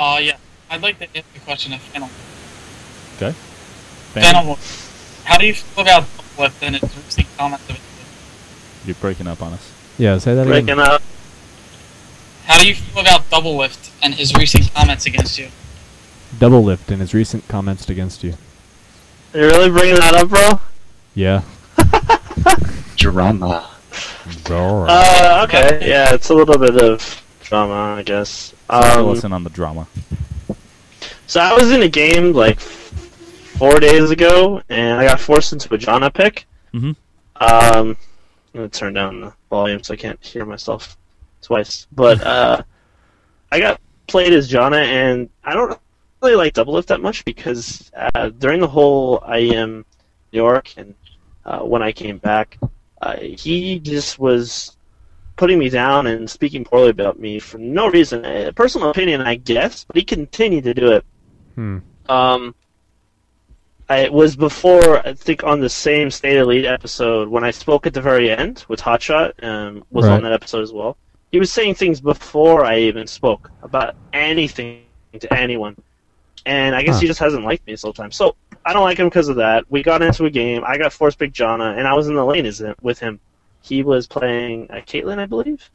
Yeah. I'd like to ask a question of Phantom. Okay. Phantom, how do you feel about Uplift and its recent comments of it? You're breaking up on us. Yeah, say that again. Breaking up. How do you feel about Double Lift and his recent comments against you? Double Lift in his recent comments against you. Are you really bringing that up, bro? Yeah. Drama. Okay. Yeah, it's a little bit of drama, I guess. Listen on the drama. So I was in a game like 4 days ago, and I got forced into a Jana pick. Mm-hmm. I'm gonna turn down the volume so I can't hear myself twice. But I got played as Jana, and I don't really like Double Lift that much because during the whole IEM New York and when I came back, he just was putting me down and speaking poorly about me for no reason. A personal opinion, I guess, but he continued to do it. It was before, I think, on the same State Elite episode when I spoke at the very end with Hotshot, was Right. on that episode as well. He was saying things before I even spoke about anything to anyone. And I guess he just hasn't liked me this whole time. So I don't like him because of that. We got into a game. I got forced pick Jana, and I was in the lane with him. He was playing Caitlyn, I believe.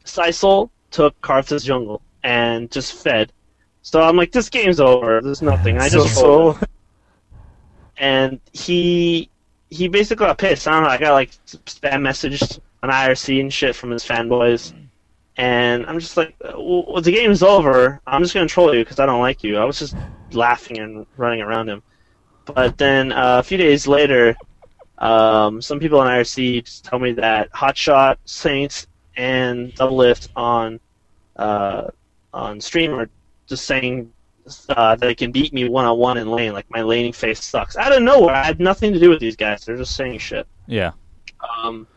Sisal took Karthus jungle and just fed. So I'm like, this game's over. There's nothing. I just told him. And he basically got pissed. I don't know. I got like spam messaged on IRC and shit from his fanboys. And I'm just like, well, the game's over. I'm just going to troll you because I don't like you. I was just laughing and running around him. But then a few days later, some people on IRC just tell me that Hotshot, Saints, and Double Lift on stream are just saying that they can beat me one-on-one in lane. Like, my laning face sucks. Out of nowhere. I had nothing to do with these guys. They're just saying shit. Yeah. And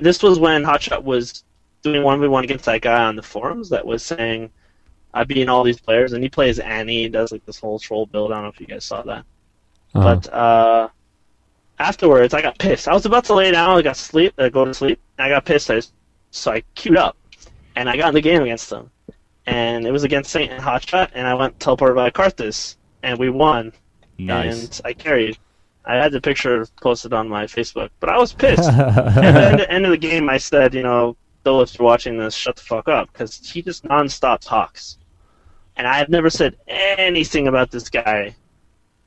this was when Hotshot was doing 1v1 against that guy on the forums that was saying, I've beaten all these players, and he plays Annie, he does like this whole troll build. I don't know if you guys saw that. But afterwards, I got pissed. I was about to lay down, go to sleep, and I got pissed, so I queued up, and I got in the game against him. And it was against Saint and Hotshot, and I went teleported by Karthus, and we won. Nice. And I carried. I had the picture posted on my Facebook, but I was pissed. And then at the end of the game, I said, Though if you're watching this, shut the fuck up, because he just nonstop talks. And I have never said anything about this guy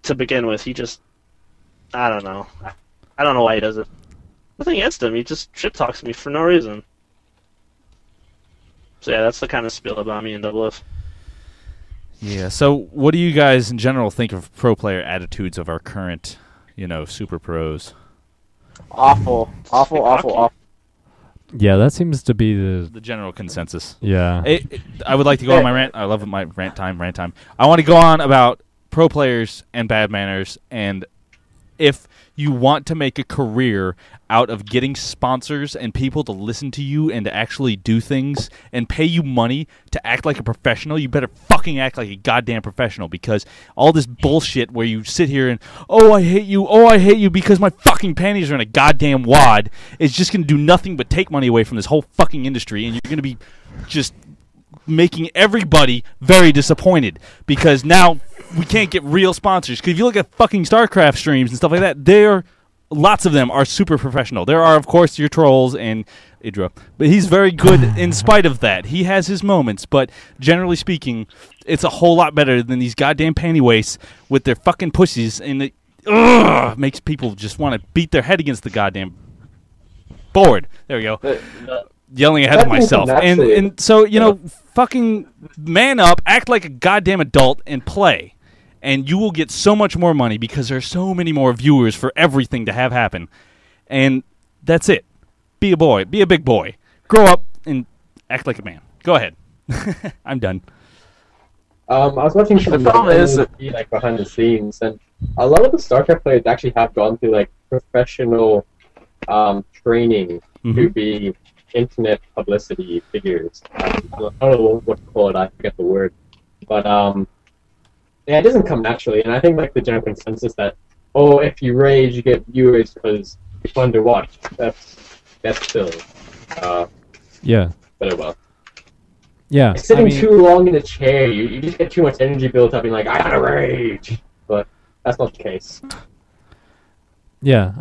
to begin with. He just, I don't know. I don't know why he does it. Nothing against him. He just shit talks me for no reason. So yeah, that's the kind of spiel about me in Double F. Yeah, so what do you guys in general think of pro player attitudes of our current, super pros? Awful. Yeah, that seems to be The general consensus. Yeah. I would like to go on my rant. I love my rant time. I want to go on about pro players and bad manners, and if you want to make a career out of getting sponsors and people to listen to you and to actually do things and pay you money to act like a professional, you better fucking act like a goddamn professional, because all this bullshit where you sit here and, I hate you because my fucking panties are in a goddamn wad is just going to do nothing but take money away from this whole fucking industry, and you're going to be just making everybody very disappointed, because now we can't get real sponsors. Because if you look at fucking StarCraft streams and stuff like that, lots of them are super professional. There are, of course, your trolls and Idra, but he's very good in spite of that. He has his moments, but generally speaking, it's a whole lot better than these goddamn panty wastes with their fucking pussies, and it makes people just want to beat their head against the goddamn board. There we go. Yelling ahead of myself. And so, fucking man up, act like a goddamn adult, and play. And you will get so much more money because there are so many more viewers for everything to have happen. And that's it. Be a boy. Be a big boy. Grow up and act like a man. Go ahead. I'm done. I was watching some behind the scenes, and a lot of the StarCraft players actually have gone through professional training to be internet publicity figures. I don't know what to call it. I forget the word, but it doesn't come naturally. And I think the general consensus that if you rage, you get viewers because it's fun to watch. That's silly. Yeah. But well. Yeah. Sitting too long in a chair, you just get too much energy built up, and I gotta rage. But that's not the case. Yeah,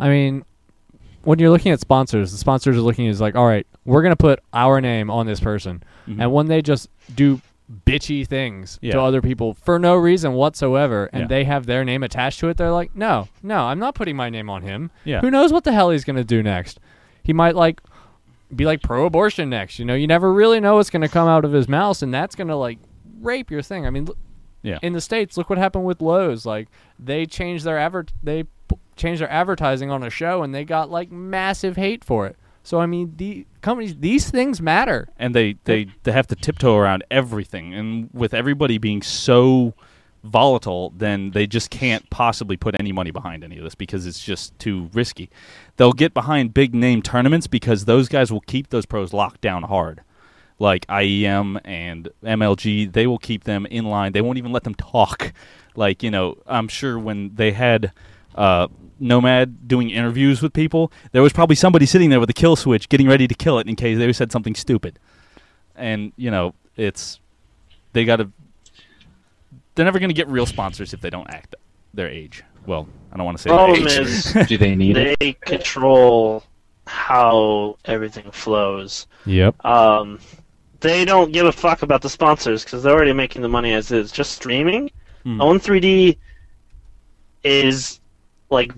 when you're looking at sponsors, the sponsors are looking as all right, we're going to put our name on this person. Mm-hmm. And when they just do bitchy things to other people for no reason whatsoever, and they have their name attached to it, they're like, no, I'm not putting my name on him. Yeah. Who knows what the hell he's going to do next? He might be pro-abortion next. You never really know what's going to come out of his mouth, and that's going to rape your thing. In the States, look what happened with Lowe's. They changed their advertising on a show, and they got massive hate for it. So the companies, these things matter, and they have to tiptoe around everything. And with everybody being so volatile, then they just can't possibly put any money behind any of this because it's just too risky. They'll get behind big name tournaments because those guys will keep those pros locked down hard. Like IEM and MLG, they will keep them in line. They won't even let them talk. I'm sure when they had Nomad doing interviews with people, there was probably somebody sitting there with a kill switch getting ready to kill it in case they said something stupid. And, they're never going to get real sponsors if they don't act their age. Well, I don't want to say their age. Do they need it? They control how everything flows. Yep. They don't give a fuck about the sponsors because they're already making the money as is. Just streaming. Own3D is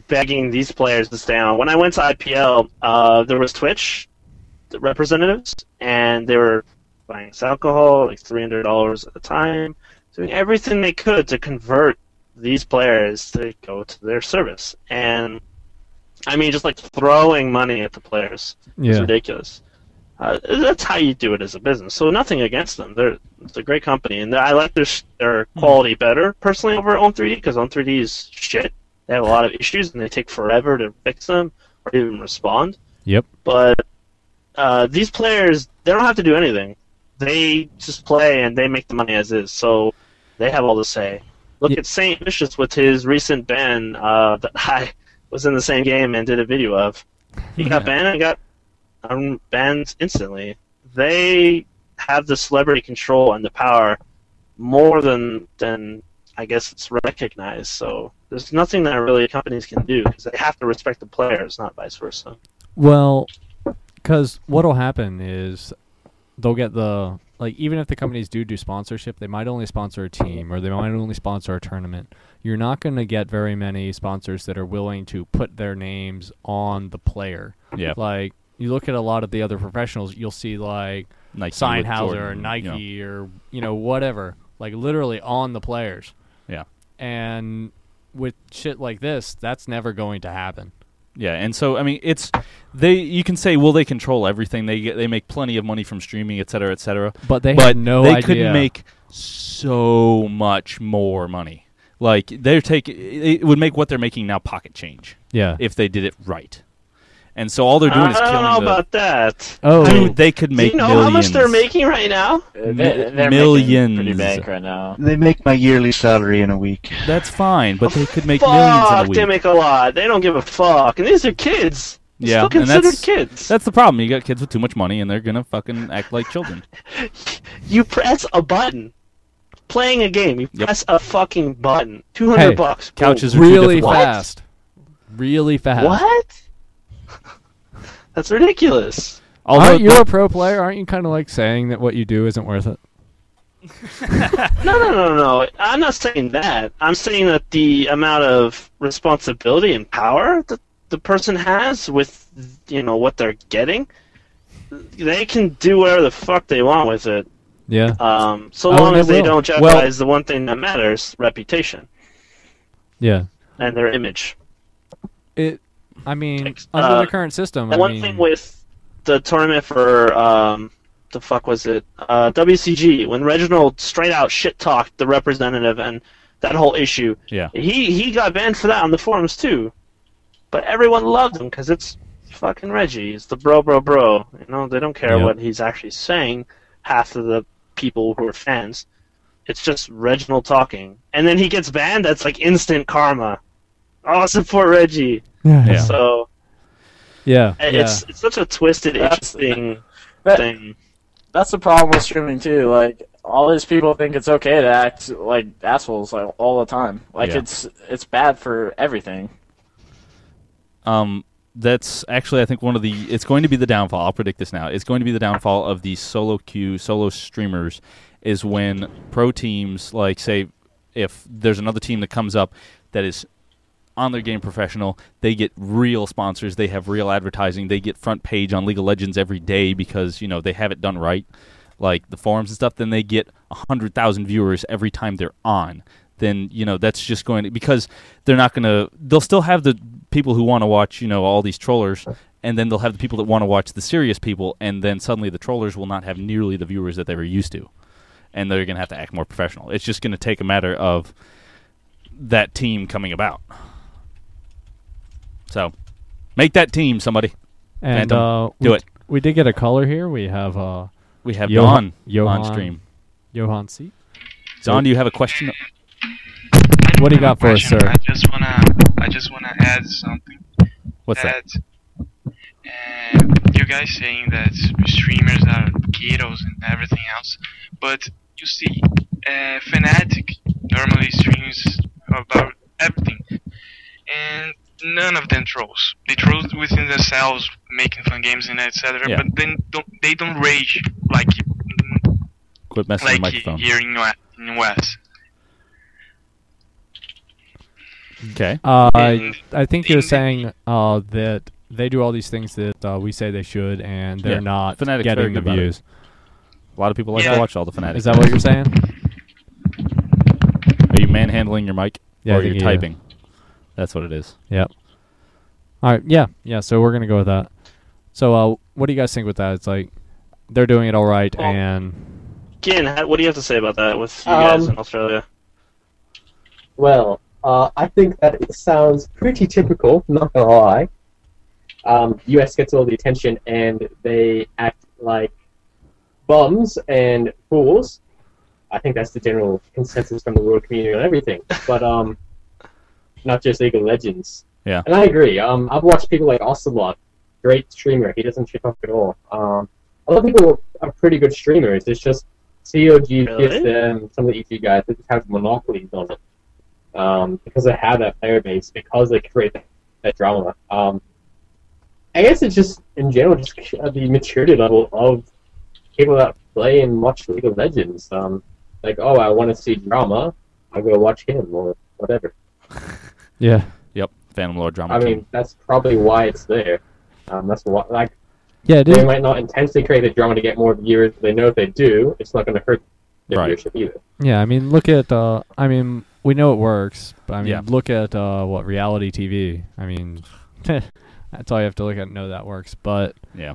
begging these players to stay on. When I went to IPL, there was Twitch representatives, and they were buying us alcohol, $300 at a time, doing everything they could to convert these players to go to their service. And just throwing money at the players. It's ridiculous. That's how you do it as a business. So nothing against them. It's a great company, and I like their quality better personally over Own3D because Own3D is shit. They have a lot of issues, and they take forever to fix them or even respond. Yep. But these players, they don't have to do anything. They just play and they make the money as is, so they have all the say. Look at Saint Vicious with his recent ban that I was in the same game and did a video of. He got banned and got banned instantly. They have the celebrity control and the power more than I guess it's recognized. So there's nothing that really companies can do because they have to respect the players, not vice versa. Well, because what'll happen is they'll get the, like, even if the companies do sponsorship, they might only sponsor a team or they might only sponsor a tournament. You're not going to get very many sponsors that are willing to put their names on the player. Yeah. Like, you look at a lot of the other professionals, you'll see, like, Nike Seinhauser or Nike or, whatever. Like, literally on the players. Yeah. And with shit like this, that's never going to happen. Yeah, and so I mean, you can say, well, they control everything. They make plenty of money from streaming, et cetera, et cetera. But they have no idea. They could make so much more money. Like it would make what they're making now pocket change. Yeah, if they did it right. And so all they're doing is killing. I don't know about that. Oh, dude, they could make. Do you know millions. how much they're making right now? They're millions. making pretty bank right now. They make my yearly salary in a week. That's fine, but they could make millions in a week. They make a lot. They don't give a fuck, and these are kids. Yeah, still considered kids. That's the problem. You got kids with too much money, and they're gonna fucking act like children. You press a button. Playing a game, you press a fucking button. $200. Couches are really fast. Really fast. What? That's ridiculous. Aren't you a pro player? Aren't you kind of like saying that what you do isn't worth it? No. I'm not saying that. I'm saying that the amount of responsibility and power that the person has with, what they're getting, they can do whatever the fuck they want with it. Yeah. So long as they don't jeopardize the one thing that matters, reputation. Yeah. And their image. Under the current system, one thing with the tournament for the fuck was it? WCG, when Reginald straight out shit talked the representative and that whole issue. Yeah. He got banned for that on the forums too. But everyone loved him because it's fucking Reggie. It's the bro. They don't care what he's actually saying. Half of the people who are fans. It's just Reginald talking. And then he gets banned, that's like instant karma. Oh, support Reggie. Yeah. So it's such a twisted, interesting thing. That's the problem with streaming too. Like, all these people think it's okay to act like assholes like all the time. Like it's bad for everything. That's actually, I think, it's going to be the downfall. I'll predict this now. It's going to be the downfall of these solo streamers is when pro teams, like, say, if there's another team that comes up that is on their game professional, they get real sponsors, they have real advertising, they get front page on League of Legends every day because, they have it done right, like the forums and stuff, then they get 100,000 viewers every time they're on. Then, that's just going to, because they're not going to, they'll still have the people who want to watch, all these trollers, and then they'll have the people that want to watch the serious people, and then suddenly the trollers will not have nearly the viewers that they were used to. And they're going to have to act more professional. It's just going to take a matter of that team coming about. So, make that team, somebody. And do it. We did get a caller here. We have Don on stream. Johan C. Don, do you have a question? What do you got for us, sir? I just wanna add something. What's that? You guys saying that streamers are ghettos and everything else, but you see, Fnatic normally streams about everything, and none of them trolls. They troll within themselves, making fun games and etc. Yeah. But then they don't rage like Quit messing with the microphone. Here in West. Okay. I think you're saying that they do all these things that we say they should, and they're not Fnatic's getting the views. A lot of people like to watch all the Fnatic. Is that what you're saying? Are you manhandling your mic? Yeah, or you're typing? That's what it is. Yep. All right. Yeah. So we're gonna go with that. So, what do you guys think with that? It's like they're doing it all right, and Gin, what do you have to say about that with you guys in Australia? Well, I think that it sounds pretty typical, not gonna lie. US gets all the attention and they act like bums and fools. I think that's the general consensus from the world community on everything. But not just League of Legends. Yeah. And I agree. I've watched people like Ocelot, great streamer. He doesn't shit off at all. A lot of people are pretty good streamers. It's just COG gives them, some of the EG guys, they just have monopolies on it. Because they have that player base, because they create that drama. I guess it's just, in general, just the maturity level of people that play and watch League of Legends. Like, oh, I want to see drama, I'll go watch him, or whatever. Yeah. Yep. Phantom Lord drama. I mean, that's probably why it's there. That's what, like, yeah, they might not intensely create the drama to get more viewers, but they know if they do, it's not going to hurt their viewership either. Yeah, I mean, look at, I mean, we know it works, but I mean, look at, what, reality TV. I mean, that's all you have to look at and know that works, but... Yeah.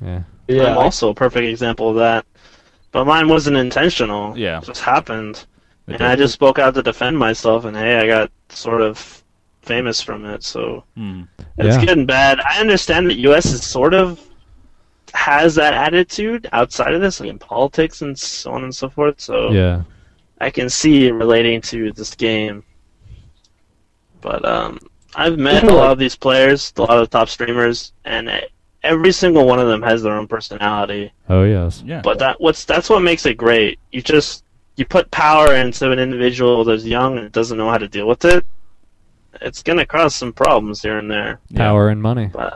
Yeah. I'm also a perfect example of that. But mine wasn't intentional. Yeah. It just happened. And I just spoke out to defend myself, and hey, I got sort of famous from it, so it's getting bad. I understand that U.S. is sort of has that attitude outside of this, like in politics and so on and so forth, so yeah, I can see it relating to this game. But I've met a lot of these players, a lot of the top streamers, and every single one of them has their own personality. Oh, yes. Yeah. But that's what makes it great. You put power into an individual that's young and doesn't know how to deal with it, it's gonna cause some problems here and there. Power and money. But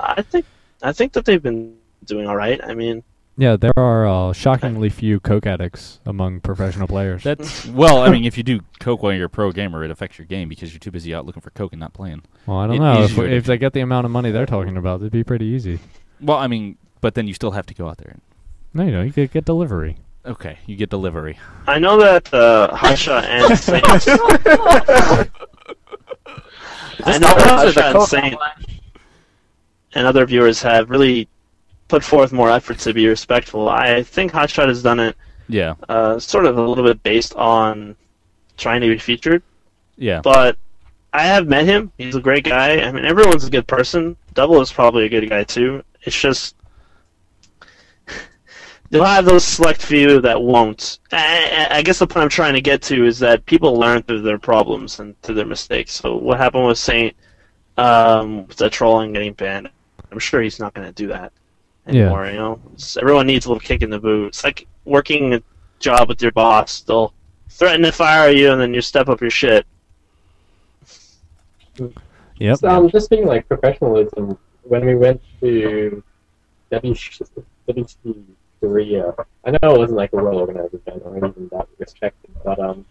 I think that they've been doing all right. I mean, yeah, there are shockingly few coke addicts among professional players. That's well, I mean, if you do coke while you're a pro gamer, it affects your game because you're too busy out looking for coke and not playing. Well, I don't know. If they get the amount of money they're talking about, it'd be pretty easy. Well, I mean, but then you still have to go out there. No, you don't. You could get delivery. Okay, you get delivery. I know that Hotshot and Saint. I know Hotshot and Saint and other viewers have really put forth more effort to be respectful. I think Hotshot has done it. Yeah. Sort of a little bit based on trying to be featured. Yeah. But I have met him. He's a great guy. I mean, everyone's a good person. Double is probably a good guy too. It's just you'll have those select few that won't. I guess the point I'm trying to get to is that people learn through their problems and through their mistakes. So what happened with Saint, with the trolling getting banned, I'm sure he's not going to do that anymore. Yeah. You know, everyone needs a little kick in the boot. It's like working a job with your boss. They'll threaten to fire you, and then you step up your shit. Yep. Just speaking like professionalism, when we went to WC Korea, I know it wasn't like a well-organized event or even that respected, but it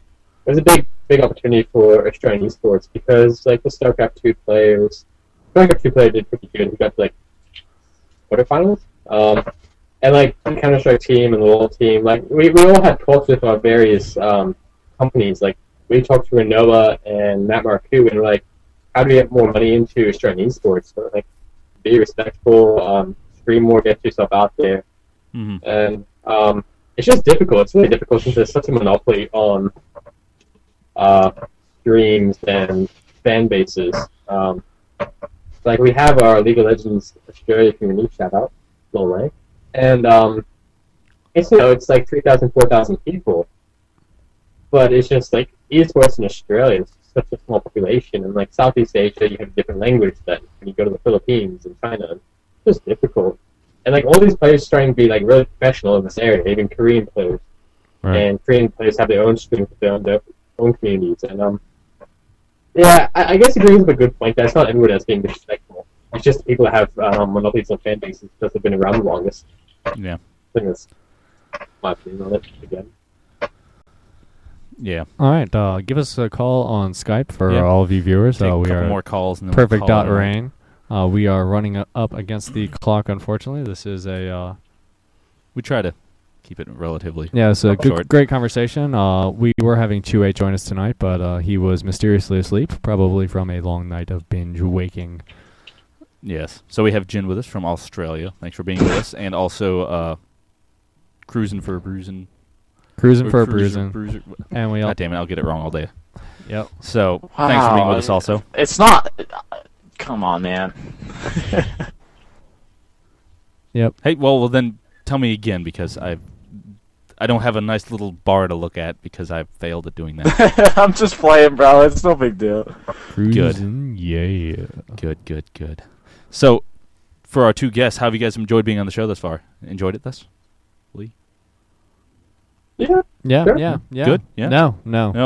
was a big opportunity for Australian esports because like the StarCraft 2 players, StarCraft 2 player did pretty good. We got to like quarterfinals, and like the Counter-Strike team and the LoL team, like we all had talks with our various companies. Like we talked to Renoa and Matt Marcoux, and like, how do we get more money into Australian esports? So, like, be respectful, stream more, get yourself out there. Mm-hmm. And it's just difficult. It's really difficult since there's such a monopoly on streams and fan bases. Like, we have our League of Legends Australia community, shout out, Lole, and it's, you know, it's like 3,000, 4,000 people. But it's just like esports in Australia is such a small population, and like Southeast Asia, you have a different language that when you go to the Philippines and China, it's just difficult. And like all these players trying to be like really professional in this area, even Korean players, and Korean players have their own streams with their own communities. And yeah, I guess it brings up a good point that it's not everyone that's being disrespectful. It's just people that have monopolies on fan bases because they've been around the longest. Yeah, I think that's my opinion on it again. Yeah. All right. Give us a call on Skype for all of you viewers. Take a we couple are more calls. And then perfect.rain. We are running up against the clock, unfortunately. This is a... we try to keep it relatively Yeah, it's a short. great conversation. We were having Chu8 join us tonight, but he was mysteriously asleep, probably from a long night of binge waking. Yes. So we have Jin with us from Australia. Thanks for being with us. And also Cruzn for Bruising. Cruzn for Bruising. And we all... God damn it, I'll get it wrong all day. Yep. So, thanks for being with us also. It's not... Come on, man. Yep. Hey, well then tell me again because I don't have a nice little bar to look at because I've failed at doing that. I'm just playing, bro. It's no big deal. Cruzn, yeah. Good. So, for our two guests, how have you guys enjoyed being on the show thus far? Enjoyed it, Lee? Yeah. Yeah, Sure. yeah. Good? Yeah? No,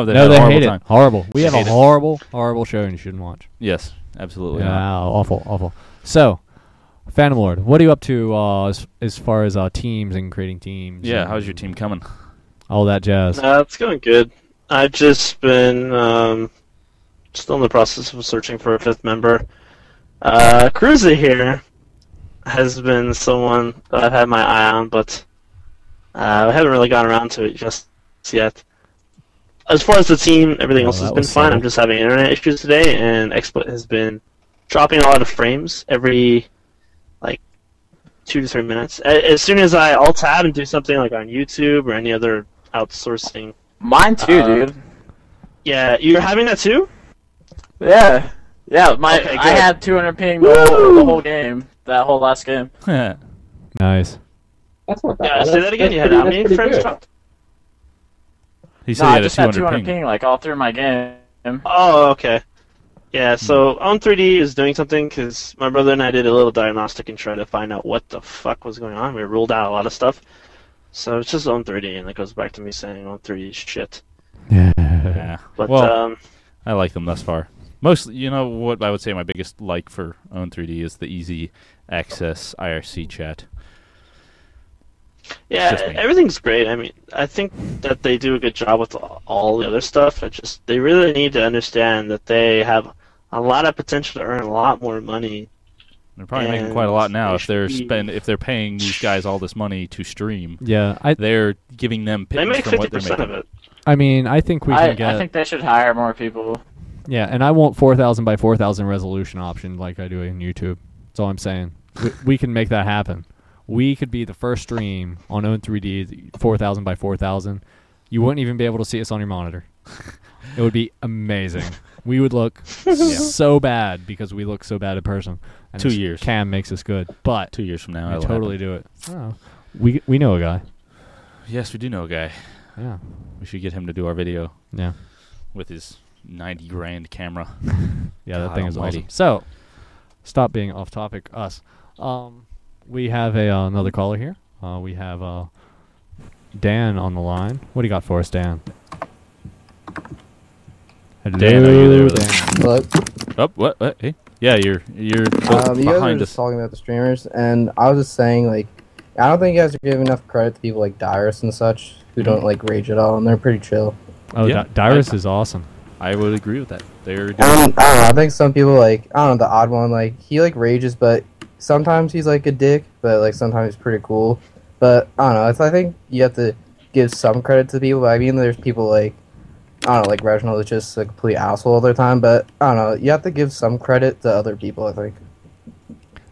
they had a they horrible hate time. it. Horrible. We have a hate it. horrible show and you shouldn't watch. Yes, absolutely. Yeah, awful. So, Phantom Lord, what are you up to as far as teams and creating teams? Yeah, and how's your team coming? all that jazz? It's going good. I've just been still in the process of searching for a fifth member. Cruzn here has been someone that I've had my eye on, but I haven't really gotten around to it just yet. As far as the team, everything else has that been was fine. subtle. I'm just having internet issues today, and XSplit has been dropping a lot of frames every 2 to 3 minutes. As soon as I alt tab and do something like on YouTube or any other outsourcing. Mine too, dude. Yeah, you're having that too? Yeah. Yeah, Okay, I good. had 200 ping the whole game. That whole last game. Nice. That's not Yeah, bad. say that again. You had how many frames dropped? He said No, he I had a just had 200 200 ping like all through my game. Oh, okay. Yeah, so On3D is doing something because my brother and I did a little diagnostic and tried to find out what the fuck was going on. We ruled out a lot of stuff. So it's just On3D, and it goes back to me saying On3D is shit. Yeah. But, well, I like them thus far. Mostly, you know what I would say my biggest like for Own3D is the easy access IRC chat. yeah, Just me. everything's great. I mean, I think that they do a good job with all the other stuff. They really need to understand that they have a lot of potential to earn a lot more money. They're probably making quite a lot now they if they're paying these guys all this money to stream. Yeah, they're giving them They pittance make from what they're 50% making. of it. I mean, I think we can get. I think they should hire more people. Yeah, and I want 4,000 by 4,000 resolution option like I do in YouTube. That's all I'm saying. We can make that happen. We could be the first stream on Own3D 4,000 by 4,000. You wouldn't even be able to see us on your monitor. It would be amazing. We would look so bad because we look so bad in person. And 2 this years. Cam makes us good, but 2 years from now, we it'll totally happen. do it. Oh, we know a guy. Yes, we do know a guy. Yeah. We should get him to do our video. Yeah. With his 90 grand camera. Yeah, that God thing is almighty. awesome. So, stop being off topic. Us. We have another caller here. We have Dan on the line. What do you got for us, Dan? Hello, Dan, are you there with us? Dan. Hello. Oh, what? Hey. Yeah, you're You guys were behind just us. talking about the streamers, and I was just saying, like, I don't think you guys are giving enough credit to people like Dyrus and such, who don't, like, rage at all, and they're pretty chill. Oh, Yeah, Dyrus is awesome. I would agree with that. They're I don't know, I think some people, like, I don't know, the odd one, like, he, like, rages, but sometimes he's, like, a dick, but, like, sometimes he's pretty cool. But, I don't know, I think you have to give some credit to people, but I mean, there's people, like, I don't know, like, Reginald is just a complete asshole all the time, but, I don't know, you have to give some credit to other people, I think.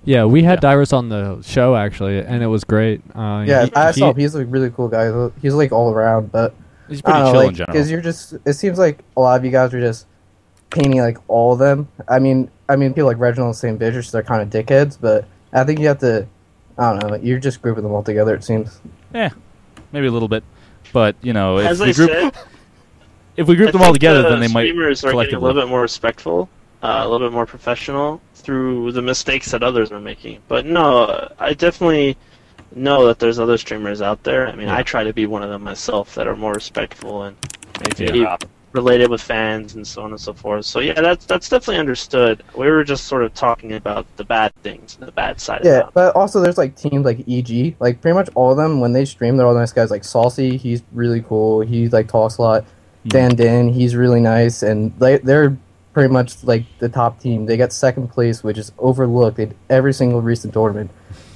Yeah, we had Dyrus on the show, actually, and it was great. Yeah, I saw him. He's a really cool guy. He's like all around, but He's I pretty don't know, chill like, in general. because you're just. It seems like a lot of you guys are just painting like all of them. I mean, people like Reginald and St. Vicious, they're kind of dickheads, but I think you have to. I don't know. You're just grouping them all together. It seems. Yeah, maybe a little bit, but you know, As if I we group said, if we group I them all think together, the then they might streamers are getting a collectively. little bit more respectful, a little bit more professional through the mistakes that others are making. But no, I definitely know that there's other streamers out there. I mean, I try to be one of them myself that are more respectful and maybe related with fans and so on and so forth. So yeah, that's definitely understood. We were just sort of talking about the bad things, the bad side of Yeah, that. but also there's like teams like EG, like pretty much all of them when they stream, they're all nice guys. Like Saucy, he's really cool. He like talks a lot. Dan Din, he's really nice, and they're pretty much like the top team. They got second place, which is overlooked in every single recent tournament,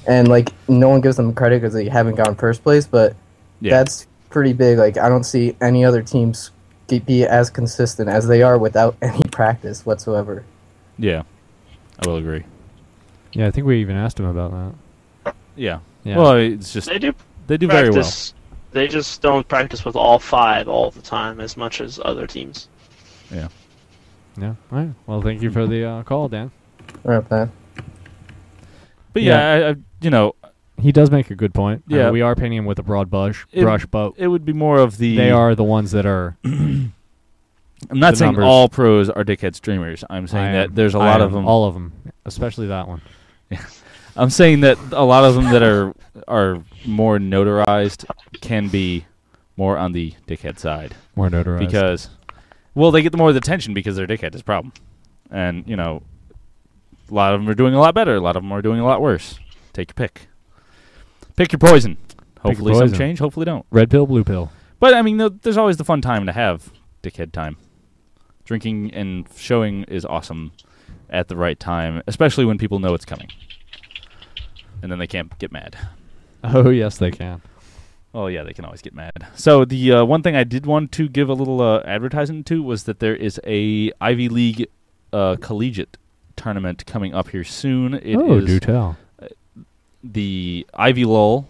and like no one gives them credit because they haven't gotten first place. But that's pretty big. Like I don't see any other teams be as consistent as they are without any practice whatsoever. Yeah, I will agree. Yeah, I think we even asked him about that. Yeah. Yeah. Well, it's just They do very well. practice. They just don't practice with all five all the time as much as other teams. Yeah. Yeah. All right. Well, thank you for the call, Dan. Right, man. But yeah, he does make a good point. Yeah, we are painting him with a broad brush, but it would be more of the. They are the ones that are. I'm not saying all pros are dickhead streamers. I'm saying that there's a lot of them. All of them, especially that one. Yeah. I'm saying that a lot of them that are more notarized can be more on the dickhead side. More notarized. Because, well, they get more of the attention because they're dickhead is a problem. And, a lot of them are doing a lot better. A lot of them are doing a lot worse. Take your pick. Pick your poison. Hopefully some change. Hopefully don't. Red pill, blue pill. But, I mean, there's always the fun time to have dickhead time. Drinking and showing is awesome at the right time, especially when people know it's coming. And then they can't get mad. Oh, yes, they can. Oh, yeah, they can always get mad. So the one thing I did want to give a little advertisement to was that there is a Ivy League collegiate tournament coming up here soon. It is do tell. The Ivy Lull.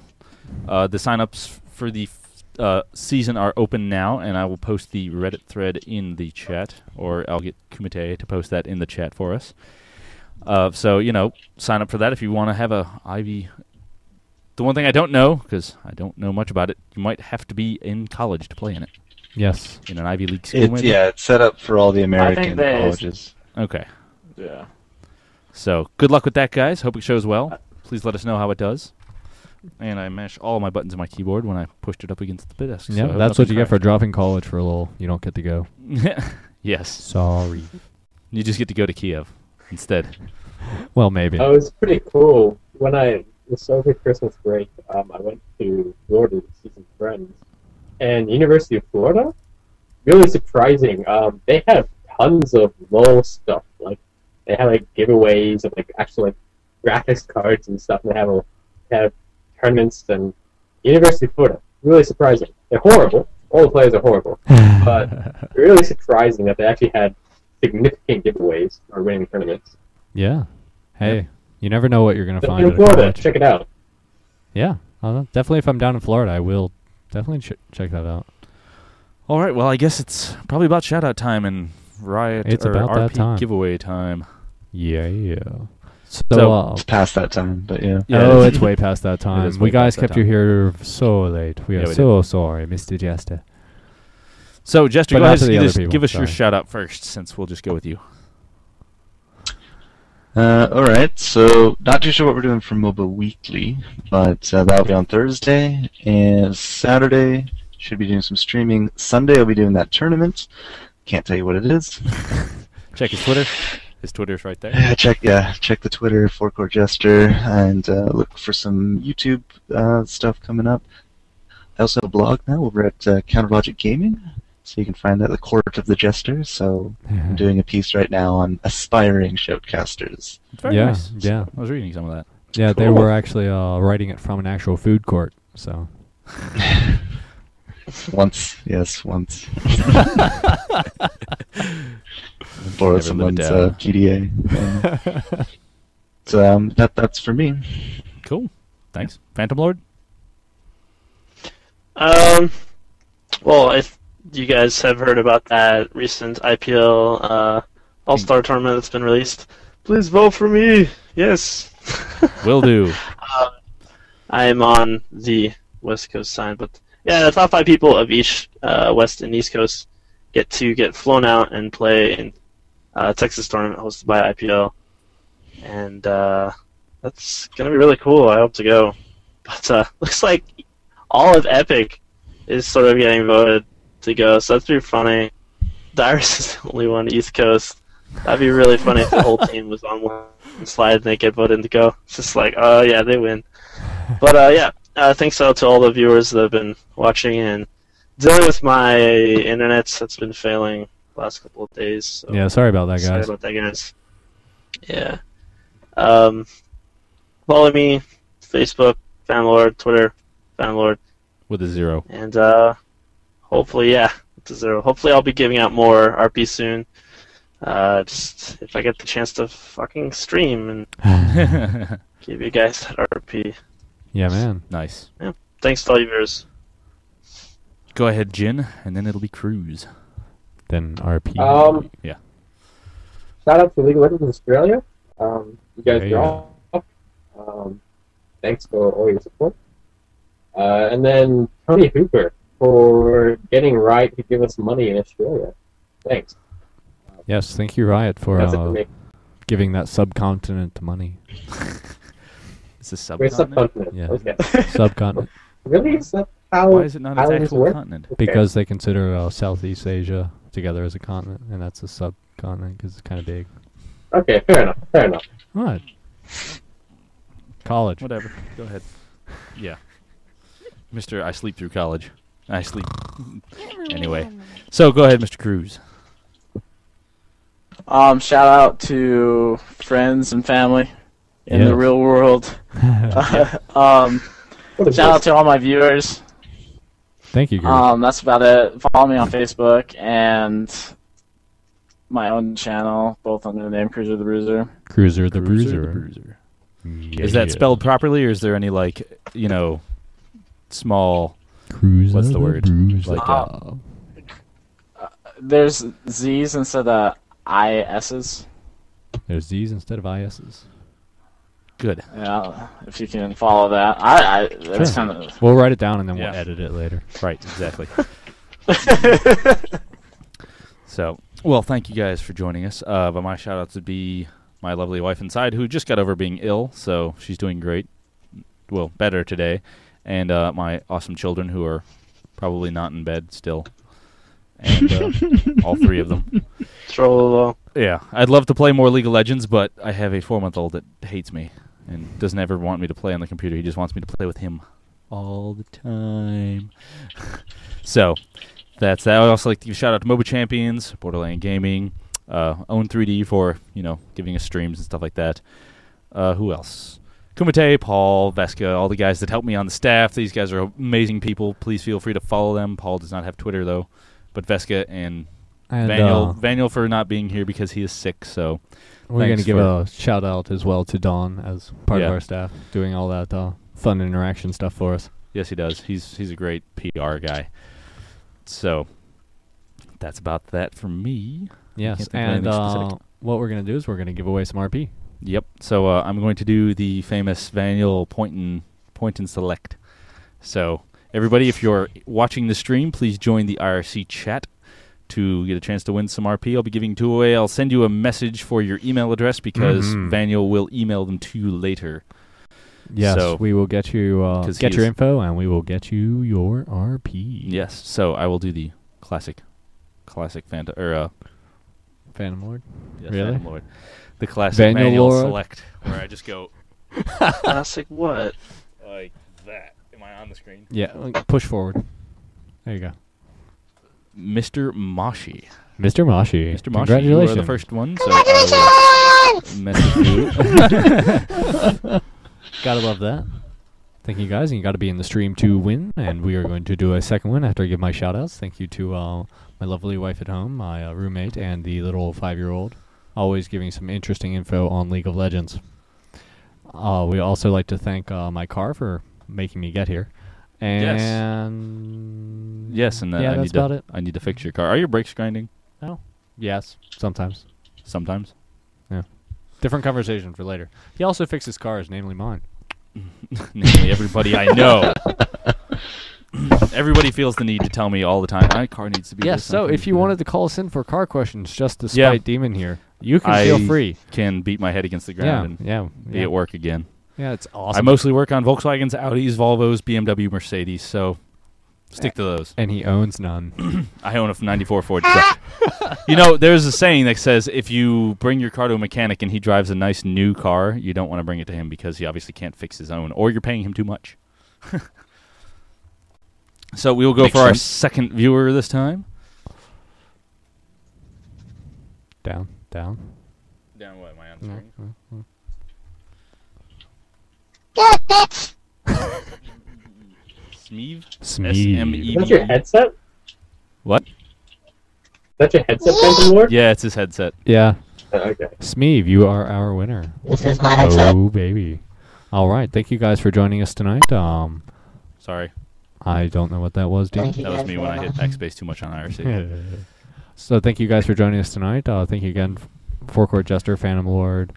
The sign-ups for the season are open now, and I will post the Reddit thread in the chat, or I'll get Kumite to post that in the chat for us. So, sign up for that if you want to have a Ivy. The one thing I don't know, because I don't know much about it, you might have to be in college to play in it. Yes. In an Ivy League school, maybe? Yeah, it's set up for all the American colleges. Okay. Yeah. So, good luck with that, guys. Hope it shows well. Please let us know how it does. And I mashed all my buttons on my keyboard when I pushed it up against the desk. Yeah, so that's what you get for dropping college for a little. You don't get to go. Yes. Sorry. You just get to go to Kiev instead. Well, maybe. Oh, it was pretty cool. When I was over Christmas break, I went to Florida to see some friends. And University of Florida, really surprising. They have tons of LOL stuff. Like, they have giveaways of actual graphics cards and stuff. And they have tournaments, and University of Florida, really surprising. They're horrible. All the players are horrible. But really surprising that they actually had significant giveaways or winning tournaments. Yeah. Hey, you never know what you're going to find in at Florida. college. Check it out. Yeah. Definitely if I'm down in Florida, I will definitely check that out. All right. Well, I guess it's probably about shout-out time and Riot It's or about RP that time. giveaway time. Yeah. So it's past that time, but yeah. Oh, it's way past that time. is We way guys past that kept you here so late. We are we so sorry, Mr. Jester. So, Jester, But go not ahead to the other and people, give us your sorry. shout-out first, since we'll just go with you. Alright, so not too sure what we're doing for MOBA Weekly, but that'll be on Thursday, and Saturday should be doing some streaming. Sunday I'll be doing that tournament. Can't tell you what it is. Check his Twitter. His Twitter's right there. Check the Twitter, Four-Core Jester, and look for some YouTube stuff coming up. I also have a blog now over at Counterlogic Gaming, so you can find that at the Court of the Jester. So I'm doing a piece right now on aspiring shoutcasters. It's very Yeah, nice. yeah. I was reading some of that. Yeah, they were actually writing it from an actual food court, so... Once. Borrow someone's PDA. Yeah. So that's for me. Cool. Thanks. Phantom Lord? Well, if you guys have heard about that recent IPL All-Star tournament that's been released, please vote for me. Yes. Will do. I am on the West Coast side, but yeah, the top 5 people of each West and East Coast get flown out and play in Texas tournament hosted by IPL, and that's gonna be really cool. I hope to go, but looks like all of Epic is sort of getting voted to go, so that's pretty funny. Dyrus is the only one East Coast. That'd be really funny if the whole team was on one slide and they get voted to go. It's just like, oh yeah, they win. But yeah, thanks out to all the viewers that have been watching and dealing with my internet that's been failing the last couple of days. So Yeah, sorry about that, sorry guys. about that, guys. Yeah. Follow me, Facebook, Fanlord, Twitter, Fanlord. With a 0. And hopefully, yeah, with a 0. Hopefully I'll be giving out more RP soon. Just if I get the chance to fucking stream and give you guys that RP. Yeah, man. Nice. Yeah. Thanks to all you viewers. Go ahead, Jin, and then it'll be Cruz. Then RP. Shout out to League of Legends Australia. You guys There you are off. Thanks for all your support. And then Tony Hooper for getting Riot to give us money in Australia. Thanks. Yes, thank you, Riot, for That's it for me. giving that subcontinent money. It's a We're subcontinent. subcontinent. Yeah, Okay. subcontinent. Really? Is that how Why is it not its islands actual work? continent? Okay. Because they consider Southeast Asia together as a continent, and that's a subcontinent because it's kind of big. Okay, fair enough. Fair enough. What? College. Whatever. Go ahead. Yeah. Mr. I sleep through college. I sleep. Anyway. So go ahead, Mr. Cruz. Shout out to friends and family in Yeah. the real world. Shout out to all my viewers. Thank you, Cruz. That's about it. Follow me on Facebook and my own channel, both under the name Cruiser the Bruiser. Cruiser the Cruiser Bruiser. the Bruiser. Is that spelled properly, or is there any, like, you know, small... Cruiser What's the word? Bruiser. Like, There's Z's instead of IS's. There's Z's instead of IS's. Good. Yeah, if you can follow that. That's Sure. kind of... We'll write it down and then Yeah. we'll edit it later. Right, exactly. So, well, thank you guys for joining us. But my shout-outs would be my lovely wife inside, who just got over being ill, so she's doing great. Well, better today. And my awesome children, who are probably not in bed still. And all three of them. Troll. Yeah, I'd love to play more League of Legends, but I have a 4-month-old that hates me and doesn't ever want me to play on the computer. He just wants me to play with him all the time. So, that's that. I would also like to give a shout out to MOBA Champions, Borderland Gaming, Own 3D for, you know, giving us streams and stuff like that. Who else? Kumite, Paul, Veska, all the guys that help me on the staff. These guys are amazing people. Please feel free to follow them. Paul does not have Twitter, though. But Veska and Vaniel for not being here because he is sick, so we're going to give a shout out as well to Don as part of our staff, doing all that fun interaction stuff for us. Yes, he does. He's a great PR guy. So that's about that from me. Yes, and what we're going to do is we're going to give away some RP. Yep. So I'm going to do the famous Vaniel point and select. So everybody, if you're watching the stream, please join the IRC chat to get a chance to win some RP. I'll be giving 2 away. I'll send you a message for your email address because Vaniel will email them to you later. Yes, so, we will get you get your info, and we will get you your RP. Yes, so I will do the classic Phantom Lord. Yes, really? Phantom Lord. The classic manual Lord. select, where I just go. Classic what? Like that. Am I on the screen? Yeah, push forward. There you go. Mr. Moshi. Mr. Moshi. Mr. Moshi, Congratulations. you are the first one, so I will message you. Gotta love that. Thank you guys, and you gotta be in the stream to win, and we are going to do a second one after I give my shout-outs. Thank you to my lovely wife at home, my roommate, and the little 5-year-old, always giving some interesting info on League of Legends. We also like to thank my car for making me get here. And yes, and yeah, that's about it. I need to fix your car. Are your brakes grinding? No. Yes, sometimes. Sometimes? Yeah. Different conversation for later. He also fixes cars, namely mine. Namely everybody I know. Everybody feels the need to tell me all the time, my car needs to be... Yes, so if you wanted to call us in for car questions just to spite Demon here, you can feel free. I can beat my head against the ground and be at work again. Yeah, it's awesome. I mostly work on Volkswagens, Audis, Volvos, BMW, Mercedes, so stick to those. And he owns none. I own a 94 Ford truck. You know, there's a saying that says if you bring your car to a mechanic and he drives a nice new car, you don't want to bring it to him because he obviously can't fix his own, or you're paying him too much. So we will go for our second viewer this time. Down. Down what? Am I on the screen? Smeeve? Smeeve. Is that your headset? What? Is that your headset, Phantom Lord? Yeah, it's his headset. Yeah. Okay. Smeeve, you are our winner. This is my headset. Oh, baby. All right. Thank you guys for joining us tonight. Sorry. I don't know what that was, dude. That was me when I hit backspace too much on IRC. So thank you guys for joining us tonight. Thank you again, Forecourt Jester, Phantom Lord,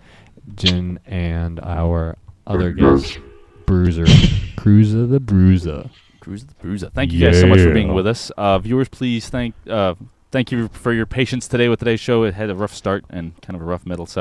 Jin, and our other guest, Bruiser, Cruzn the Bruiser. Cruzn the Bruiser. Thank you guys so much for being with us. Viewers, please thank you for your patience today with today's show. It had a rough start and kind of a rough middle, so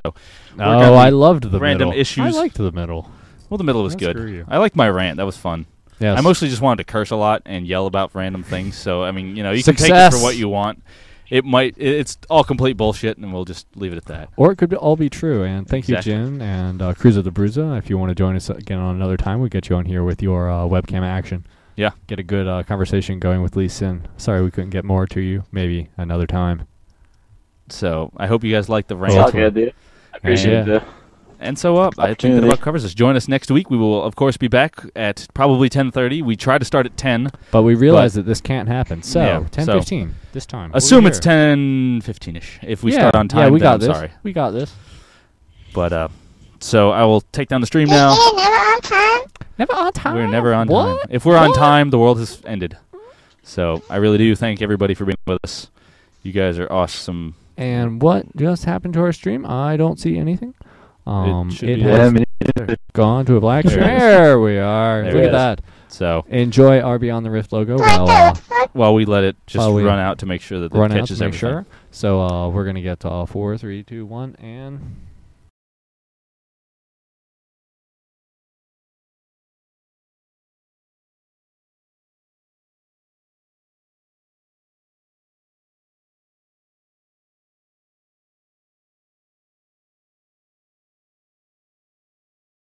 I loved the random middle. issues. I liked the middle. Well, the middle was good. I liked my rant. That was fun. Yes. I mostly just wanted to curse a lot and yell about random things. So I mean, you know, you Success. can take it for what you want. It's all complete bullshit, and we'll just leave it at that. Or it could all be true. And thank Exactly. you, Jin, and Cruzn the Bruiser. If you want to join us again on another time, we'll get you on here with your webcam action. Yeah. Get a good conversation going with Lee Sin. Sorry we couldn't get more to you. Maybe another time. So I hope you guys like the rant. It's all good, dude. I appreciate it. And so I think that about covers us. Join us next week. We will, of course, be back at probably 10:30. We try to start at 10. But we realize that this can't happen. So, yeah, 10:15 this time. Assume it's 10:15-ish. If we start on time, yeah, we then got I'm this. sorry. We got this. But, so I will take down the stream now. Never on time. Never on time. We're never on What? time. If we're on time, the world has ended. So I really do thank everybody for being with us. You guys are awesome. And what just happened to our stream? I don't see anything. It has gone to a black screen. There we are. There Look it at that. So enjoy our Beyond the Rift logo while we let it just while we run out to make sure that it catches everything. So we're gonna get 4, 3, 2, 1, and.